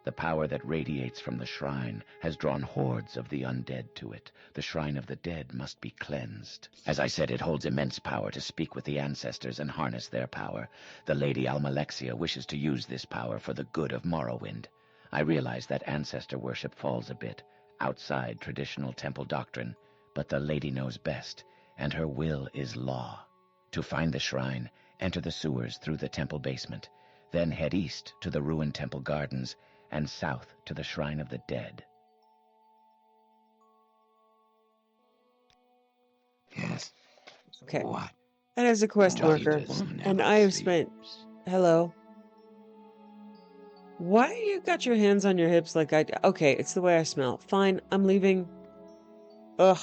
The power that radiates from the shrine has drawn hordes of the undead to it. The Shrine of the Dead must be cleansed. As I said, it holds immense power to speak with the ancestors and harness their power. The Lady Almalexia wishes to use this power for the good of Morrowind. I realize that ancestor worship falls a bit outside traditional temple doctrine, but the Lady knows best, and her will is law. To find the shrine, enter the sewers through the temple basement, then head east to the ruined temple gardens, and south to the Shrine of the Dead. Yes. Okay. What? That is a quest marker. Doubtless And never I have spent... sleeps. Hello. Why you got your hands on your hips like I... Okay, it's the way I smell. Fine, I'm leaving. Ugh.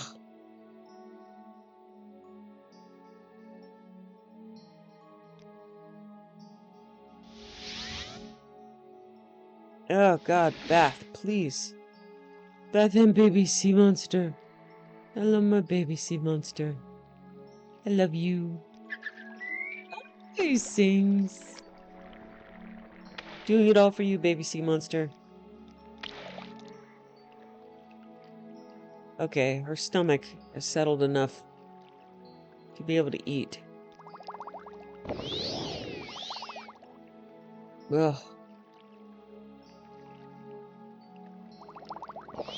Oh, God, Bath, please. Bath and baby sea monster. I love my baby sea monster. I love you. He sings. Doing it all for you, baby sea monster. Okay, her stomach is settled enough to be able to eat. Ugh.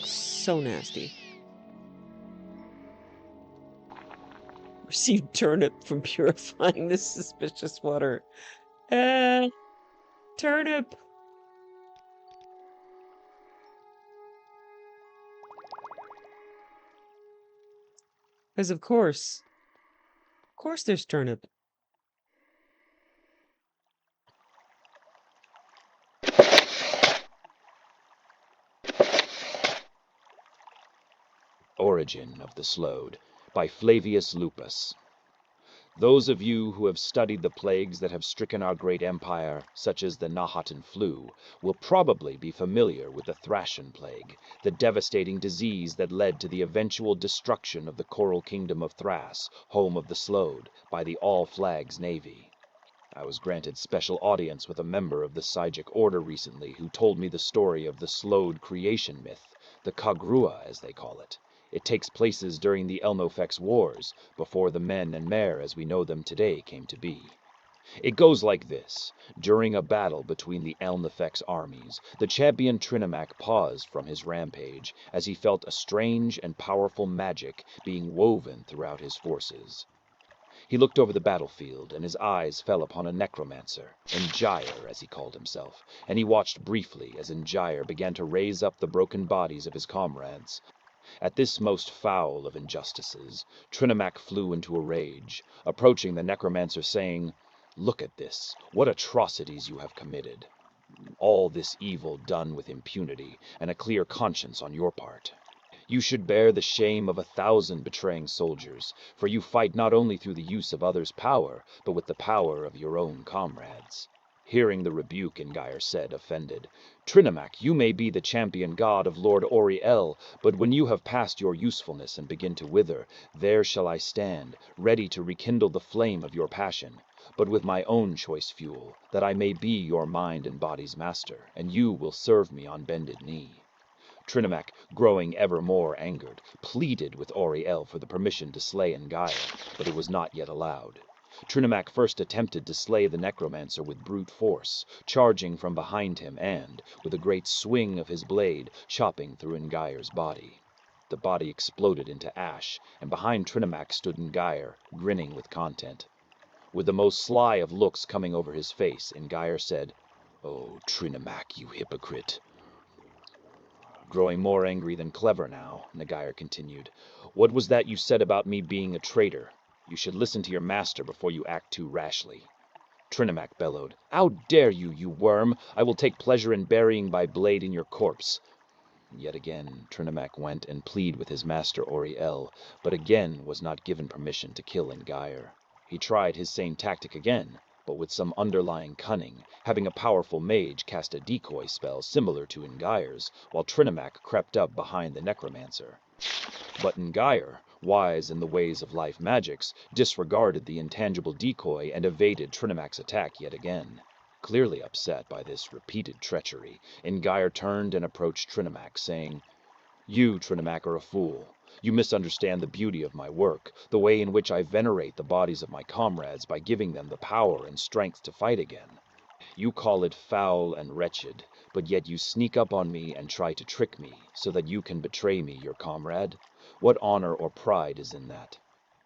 So nasty. Received turnip from purifying this suspicious water. Turnip. Because of course there's turnip. Origin of the Slowed by Flavius Lupus. Those of you who have studied the plagues that have stricken our great empire, such as the Nahatan flu, will probably be familiar with the Thracian plague, the devastating disease that led to the eventual destruction of the coral kingdom of Thrace, home of the Slowed, by the All Flags Navy. I was granted special audience with a member of the Psijic Order recently who told me the story of the Slowed creation myth, the Kagrua as they call it. It takes places during the Elnofex Wars, before the men and mare as we know them today came to be. It goes like this. During a battle between the Elnofex armies, the champion Trinimac paused from his rampage as he felt a strange and powerful magic being woven throughout his forces. He looked over the battlefield, and his eyes fell upon a necromancer, Enjair as he called himself, and he watched briefly as Enjair began to raise up the broken bodies of his comrades. At this most foul of injustices, Trinimac flew into a rage, approaching the necromancer saying, "Look at this, what atrocities you have committed. All this evil done with impunity, and a clear conscience on your part. You should bear the shame of 1,000 betraying soldiers, for you fight not only through the use of others' power, but with the power of your own comrades." Hearing the rebuke, Engair said, offended, "Trinimac, you may be the champion god of Lord Oriel, but when you have passed your usefulness and begin to wither, there shall I stand, ready to rekindle the flame of your passion. but with my own choice fuel, that I may be your mind and body's master, and you will serve me on bended knee. Trinimac, growing ever more angered, pleaded with Auriel for the permission to slay Ngaia, but it was not yet allowed. Trinimac first attempted to slay the necromancer with brute force, charging from behind him and, with a great swing of his blade, chopping through Ngaia's body. The body exploded into ash, and behind Trinimac stood Ngaia, grinning with content. With the most sly of looks coming over his face, Ngaia said, "Oh, Trinimac, you hypocrite." Growing more angry than clever now, Ngaia continued, "What was that you said about me being a traitor? You should listen to your master before you act too rashly." Trinimac bellowed, "How dare you, you worm! I will take pleasure in burying my blade in your corpse." Yet again Trinimac went and pleaded with his master Auriel, but again was not given permission to kill Ngaia. He tried his same tactic again, but with some underlying cunning, having a powerful mage cast a decoy spell similar to Ngaia's, while Trinimac crept up behind the necromancer. But Ngaia, wise in the ways of life magics, disregarded the intangible decoy and evaded Trinimac's attack yet again. Clearly upset by this repeated treachery, Ngaia turned and approached Trinimac, saying, "You, Trinimac, are a fool. You misunderstand the beauty of my work, the way in which I venerate the bodies of my comrades by giving them the power and strength to fight again. You call it foul and wretched, but yet you sneak up on me and try to trick me, so that you can betray me, your comrade. What honor or pride is in that?"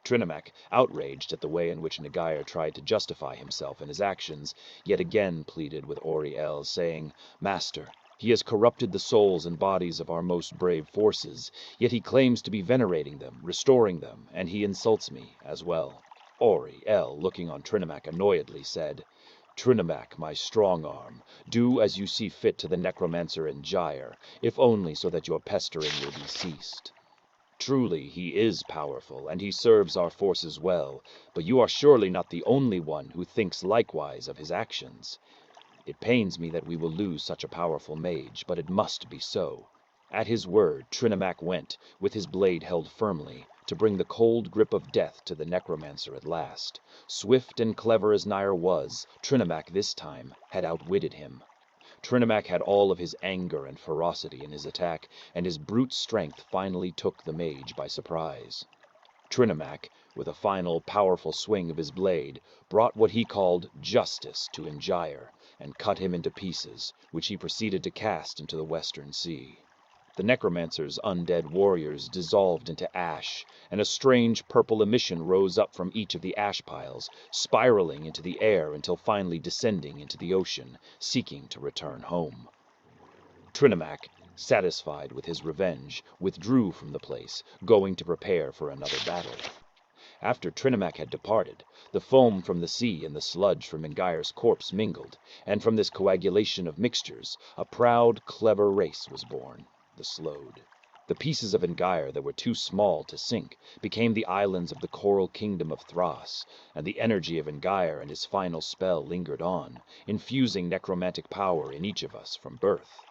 Trinimac, outraged at the way in which Ngaia tried to justify himself and his actions, yet again pleaded with Auriel, saying, "Master, he has corrupted the souls and bodies of our most brave forces, yet he claims to be venerating them, restoring them, and he insults me as well." Auriel, looking on Trinimac annoyedly, said, "Trinimac, my strong arm, do as you see fit to the necromancer and gyre, if only so that your pestering will be ceased. Truly, he is powerful, and he serves our forces well, but you are surely not the only one who thinks likewise of his actions. It pains me that we will lose such a powerful mage, but it must be so." At his word, Trinimac went, with his blade held firmly, to bring the cold grip of death to the necromancer at last. Swift and clever as Nair was, Trinimac this time had outwitted him. Trinimac had all of his anger and ferocity in his attack, and his brute strength finally took the mage by surprise. Trinimac, with a final powerful swing of his blade, brought what he called justice to Ngaia, and cut him into pieces, which he proceeded to cast into the western sea. The necromancer's undead warriors dissolved into ash, and a strange purple emission rose up from each of the ash piles, spiraling into the air until finally descending into the ocean, seeking to return home. Trinimac, satisfied with his revenge, withdrew from the place, going to prepare for another battle. After Trinimac had departed, the foam from the sea and the sludge from Ngaia's corpse mingled, and from this coagulation of mixtures, a proud, clever race was born, the Slode. The pieces of Ngaia that were too small to sink became the islands of the coral kingdom of Thras, and the energy of Ngaia and his final spell lingered on, infusing necromantic power in each of us from birth.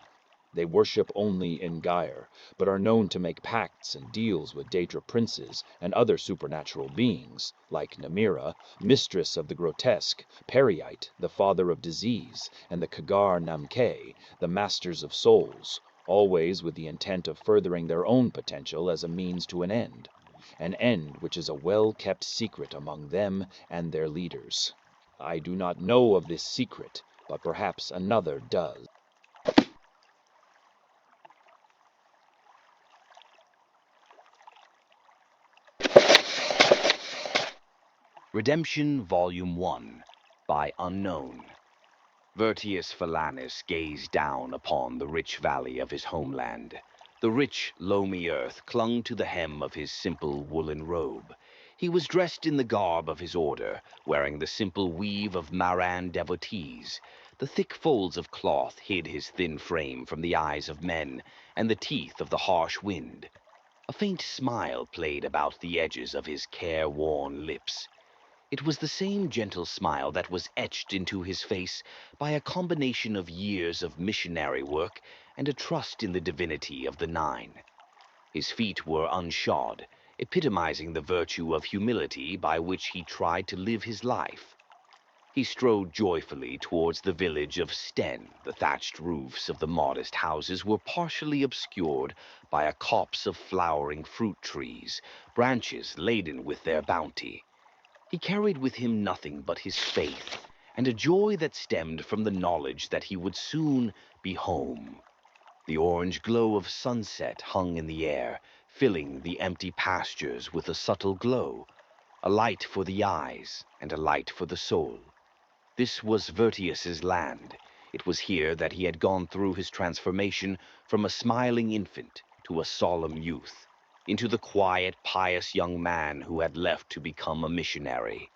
They worship only Ngaia, but are known to make pacts and deals with Daedra princes and other supernatural beings, like Namira, mistress of the grotesque, Periite, the father of disease, and the Kagar Namke, the masters of souls, always with the intent of furthering their own potential as a means to an end which is a well-kept secret among them and their leaders. I do not know of this secret, but perhaps another does. Redemption Volume 1 by Unknown. Vertius Falanis gazed down upon the rich valley of his homeland. The rich, loamy earth clung to the hem of his simple woolen robe. He was dressed in the garb of his order, wearing the simple weave of Maran devotees. The thick folds of cloth hid his thin frame from the eyes of men and the teeth of the harsh wind. A faint smile played about the edges of his careworn lips. It was the same gentle smile that was etched into his face by a combination of years of missionary work and a trust in the divinity of the Nine. His feet were unshod, epitomizing the virtue of humility by which he tried to live his life. He strode joyfully towards the village of Sten. The thatched roofs of the modest houses were partially obscured by a copse of flowering fruit trees, branches laden with their bounty. He carried with him nothing but his faith, and a joy that stemmed from the knowledge that he would soon be home. The orange glow of sunset hung in the air, filling the empty pastures with a subtle glow, a light for the eyes and a light for the soul. This was Vertius's land. It was here that he had gone through his transformation from a smiling infant to a solemn youth, into the quiet, pious young man who had left to become a missionary.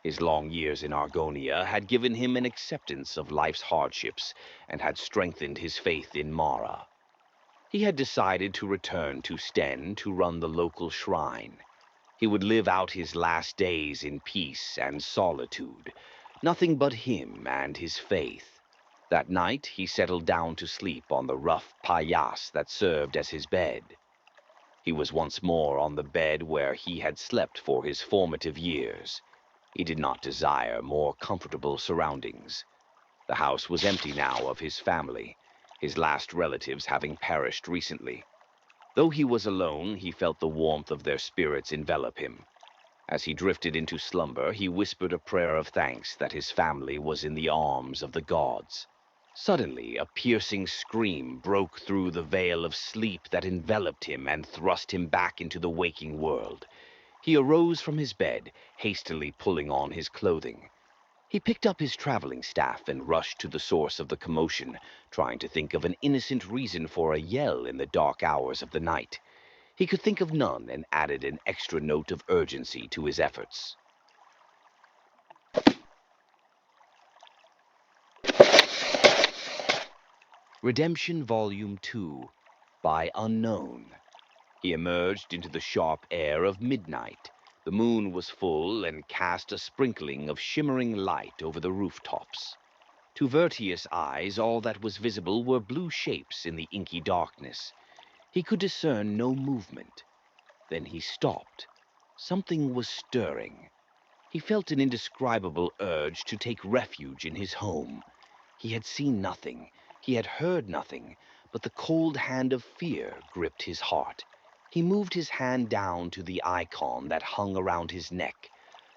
His long years in Argonia had given him an acceptance of life's hardships and had strengthened his faith in Mara. He had decided to return to Sten to run the local shrine. He would live out his last days in peace and solitude, nothing but him and his faith. That night he settled down to sleep on the rough paillasse that served as his bed. He was once more on the bed where he had slept for his formative years. He did not desire more comfortable surroundings. The house was empty now of his family, his last relatives having perished recently. Though he was alone, he felt the warmth of their spirits envelop him. As he drifted into slumber, he whispered a prayer of thanks that his family was in the arms of the gods. Suddenly, a piercing scream broke through the veil of sleep that enveloped him and thrust him back into the waking world. He arose from his bed, hastily pulling on his clothing. He picked up his traveling staff and rushed to the source of the commotion, trying to think of an innocent reason for a yell in the dark hours of the night. He could think of none and added an extra note of urgency to his efforts. Redemption Volume 2 by Unknown. He emerged into the sharp air of midnight. The moon was full and cast a sprinkling of shimmering light over the rooftops. To Vertius' eyes, all that was visible were blue shapes in the inky darkness. He could discern no movement. Then he stopped. Something was stirring. He felt an indescribable urge to take refuge in his home. He had seen nothing, he had heard nothing, but the cold hand of fear gripped his heart. He moved his hand down to the icon that hung around his neck.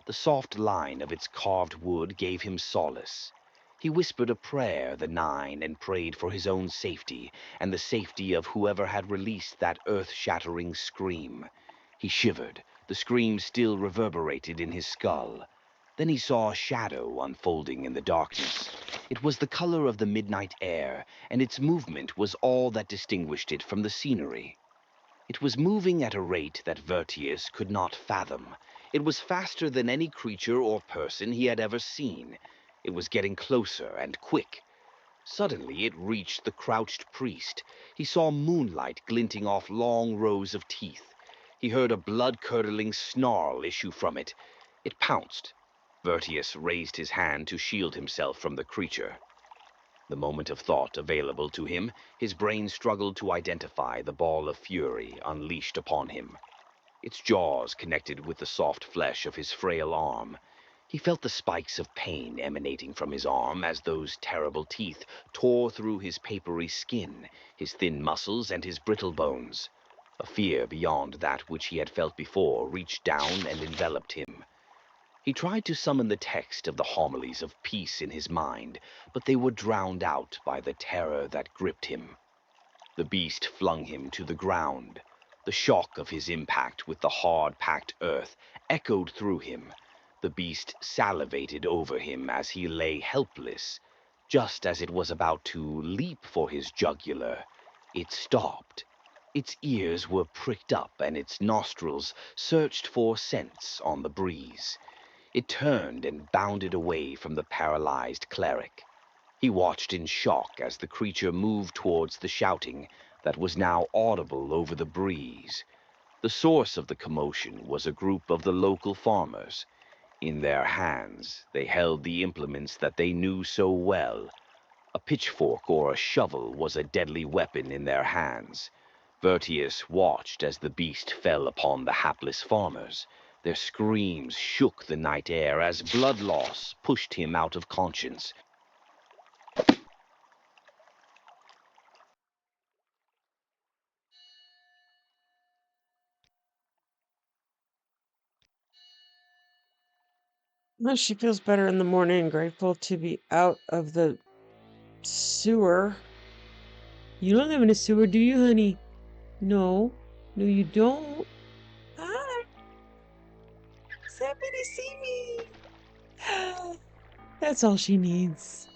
The soft line of its carved wood gave him solace. He whispered a prayer, the 9, and prayed for his own safety, and the safety of whoever had released that earth-shattering scream. He shivered. The scream still reverberated in his skull. Then he saw a shadow unfolding in the darkness. It was the color of the midnight air, and its movement was all that distinguished it from the scenery. It was moving at a rate that Vertius could not fathom. It was faster than any creature or person he had ever seen. It was getting closer and quick. Suddenly it reached the crouched priest. He saw moonlight glinting off long rows of teeth. He heard a blood-curdling snarl issue from it. It pounced. Vertius raised his hand to shield himself from the creature. The moment of thought available to him, his brain struggled to identify the ball of fury unleashed upon him. Its jaws connected with the soft flesh of his frail arm. He felt the spikes of pain emanating from his arm as those terrible teeth tore through his papery skin, his thin muscles, and his brittle bones. A fear beyond that which he had felt before reached down and enveloped him. He tried to summon the text of the homilies of peace in his mind, but they were drowned out by the terror that gripped him. The beast flung him to the ground. The shock of his impact with the hard-packed earth echoed through him. The beast salivated over him as he lay helpless. Just as it was about to leap for his jugular, it stopped. Its ears were pricked up and its nostrils searched for scents on the breeze. It turned and bounded away from the paralyzed cleric. He watched in shock as the creature moved towards the shouting that was now audible over the breeze. The source of the commotion was a group of the local farmers. In their hands, they held the implements that they knew so well. A pitchfork or a shovel was a deadly weapon in their hands. Vertius watched as the beast fell upon the hapless farmers. Their screams shook the night air as blood loss pushed him out of conscience. Well, she feels better in the morning, grateful to be out of the sewer. You don't live in a sewer, do you, honey? No. No, you don't. Hi. So happy to see me. That's all she needs.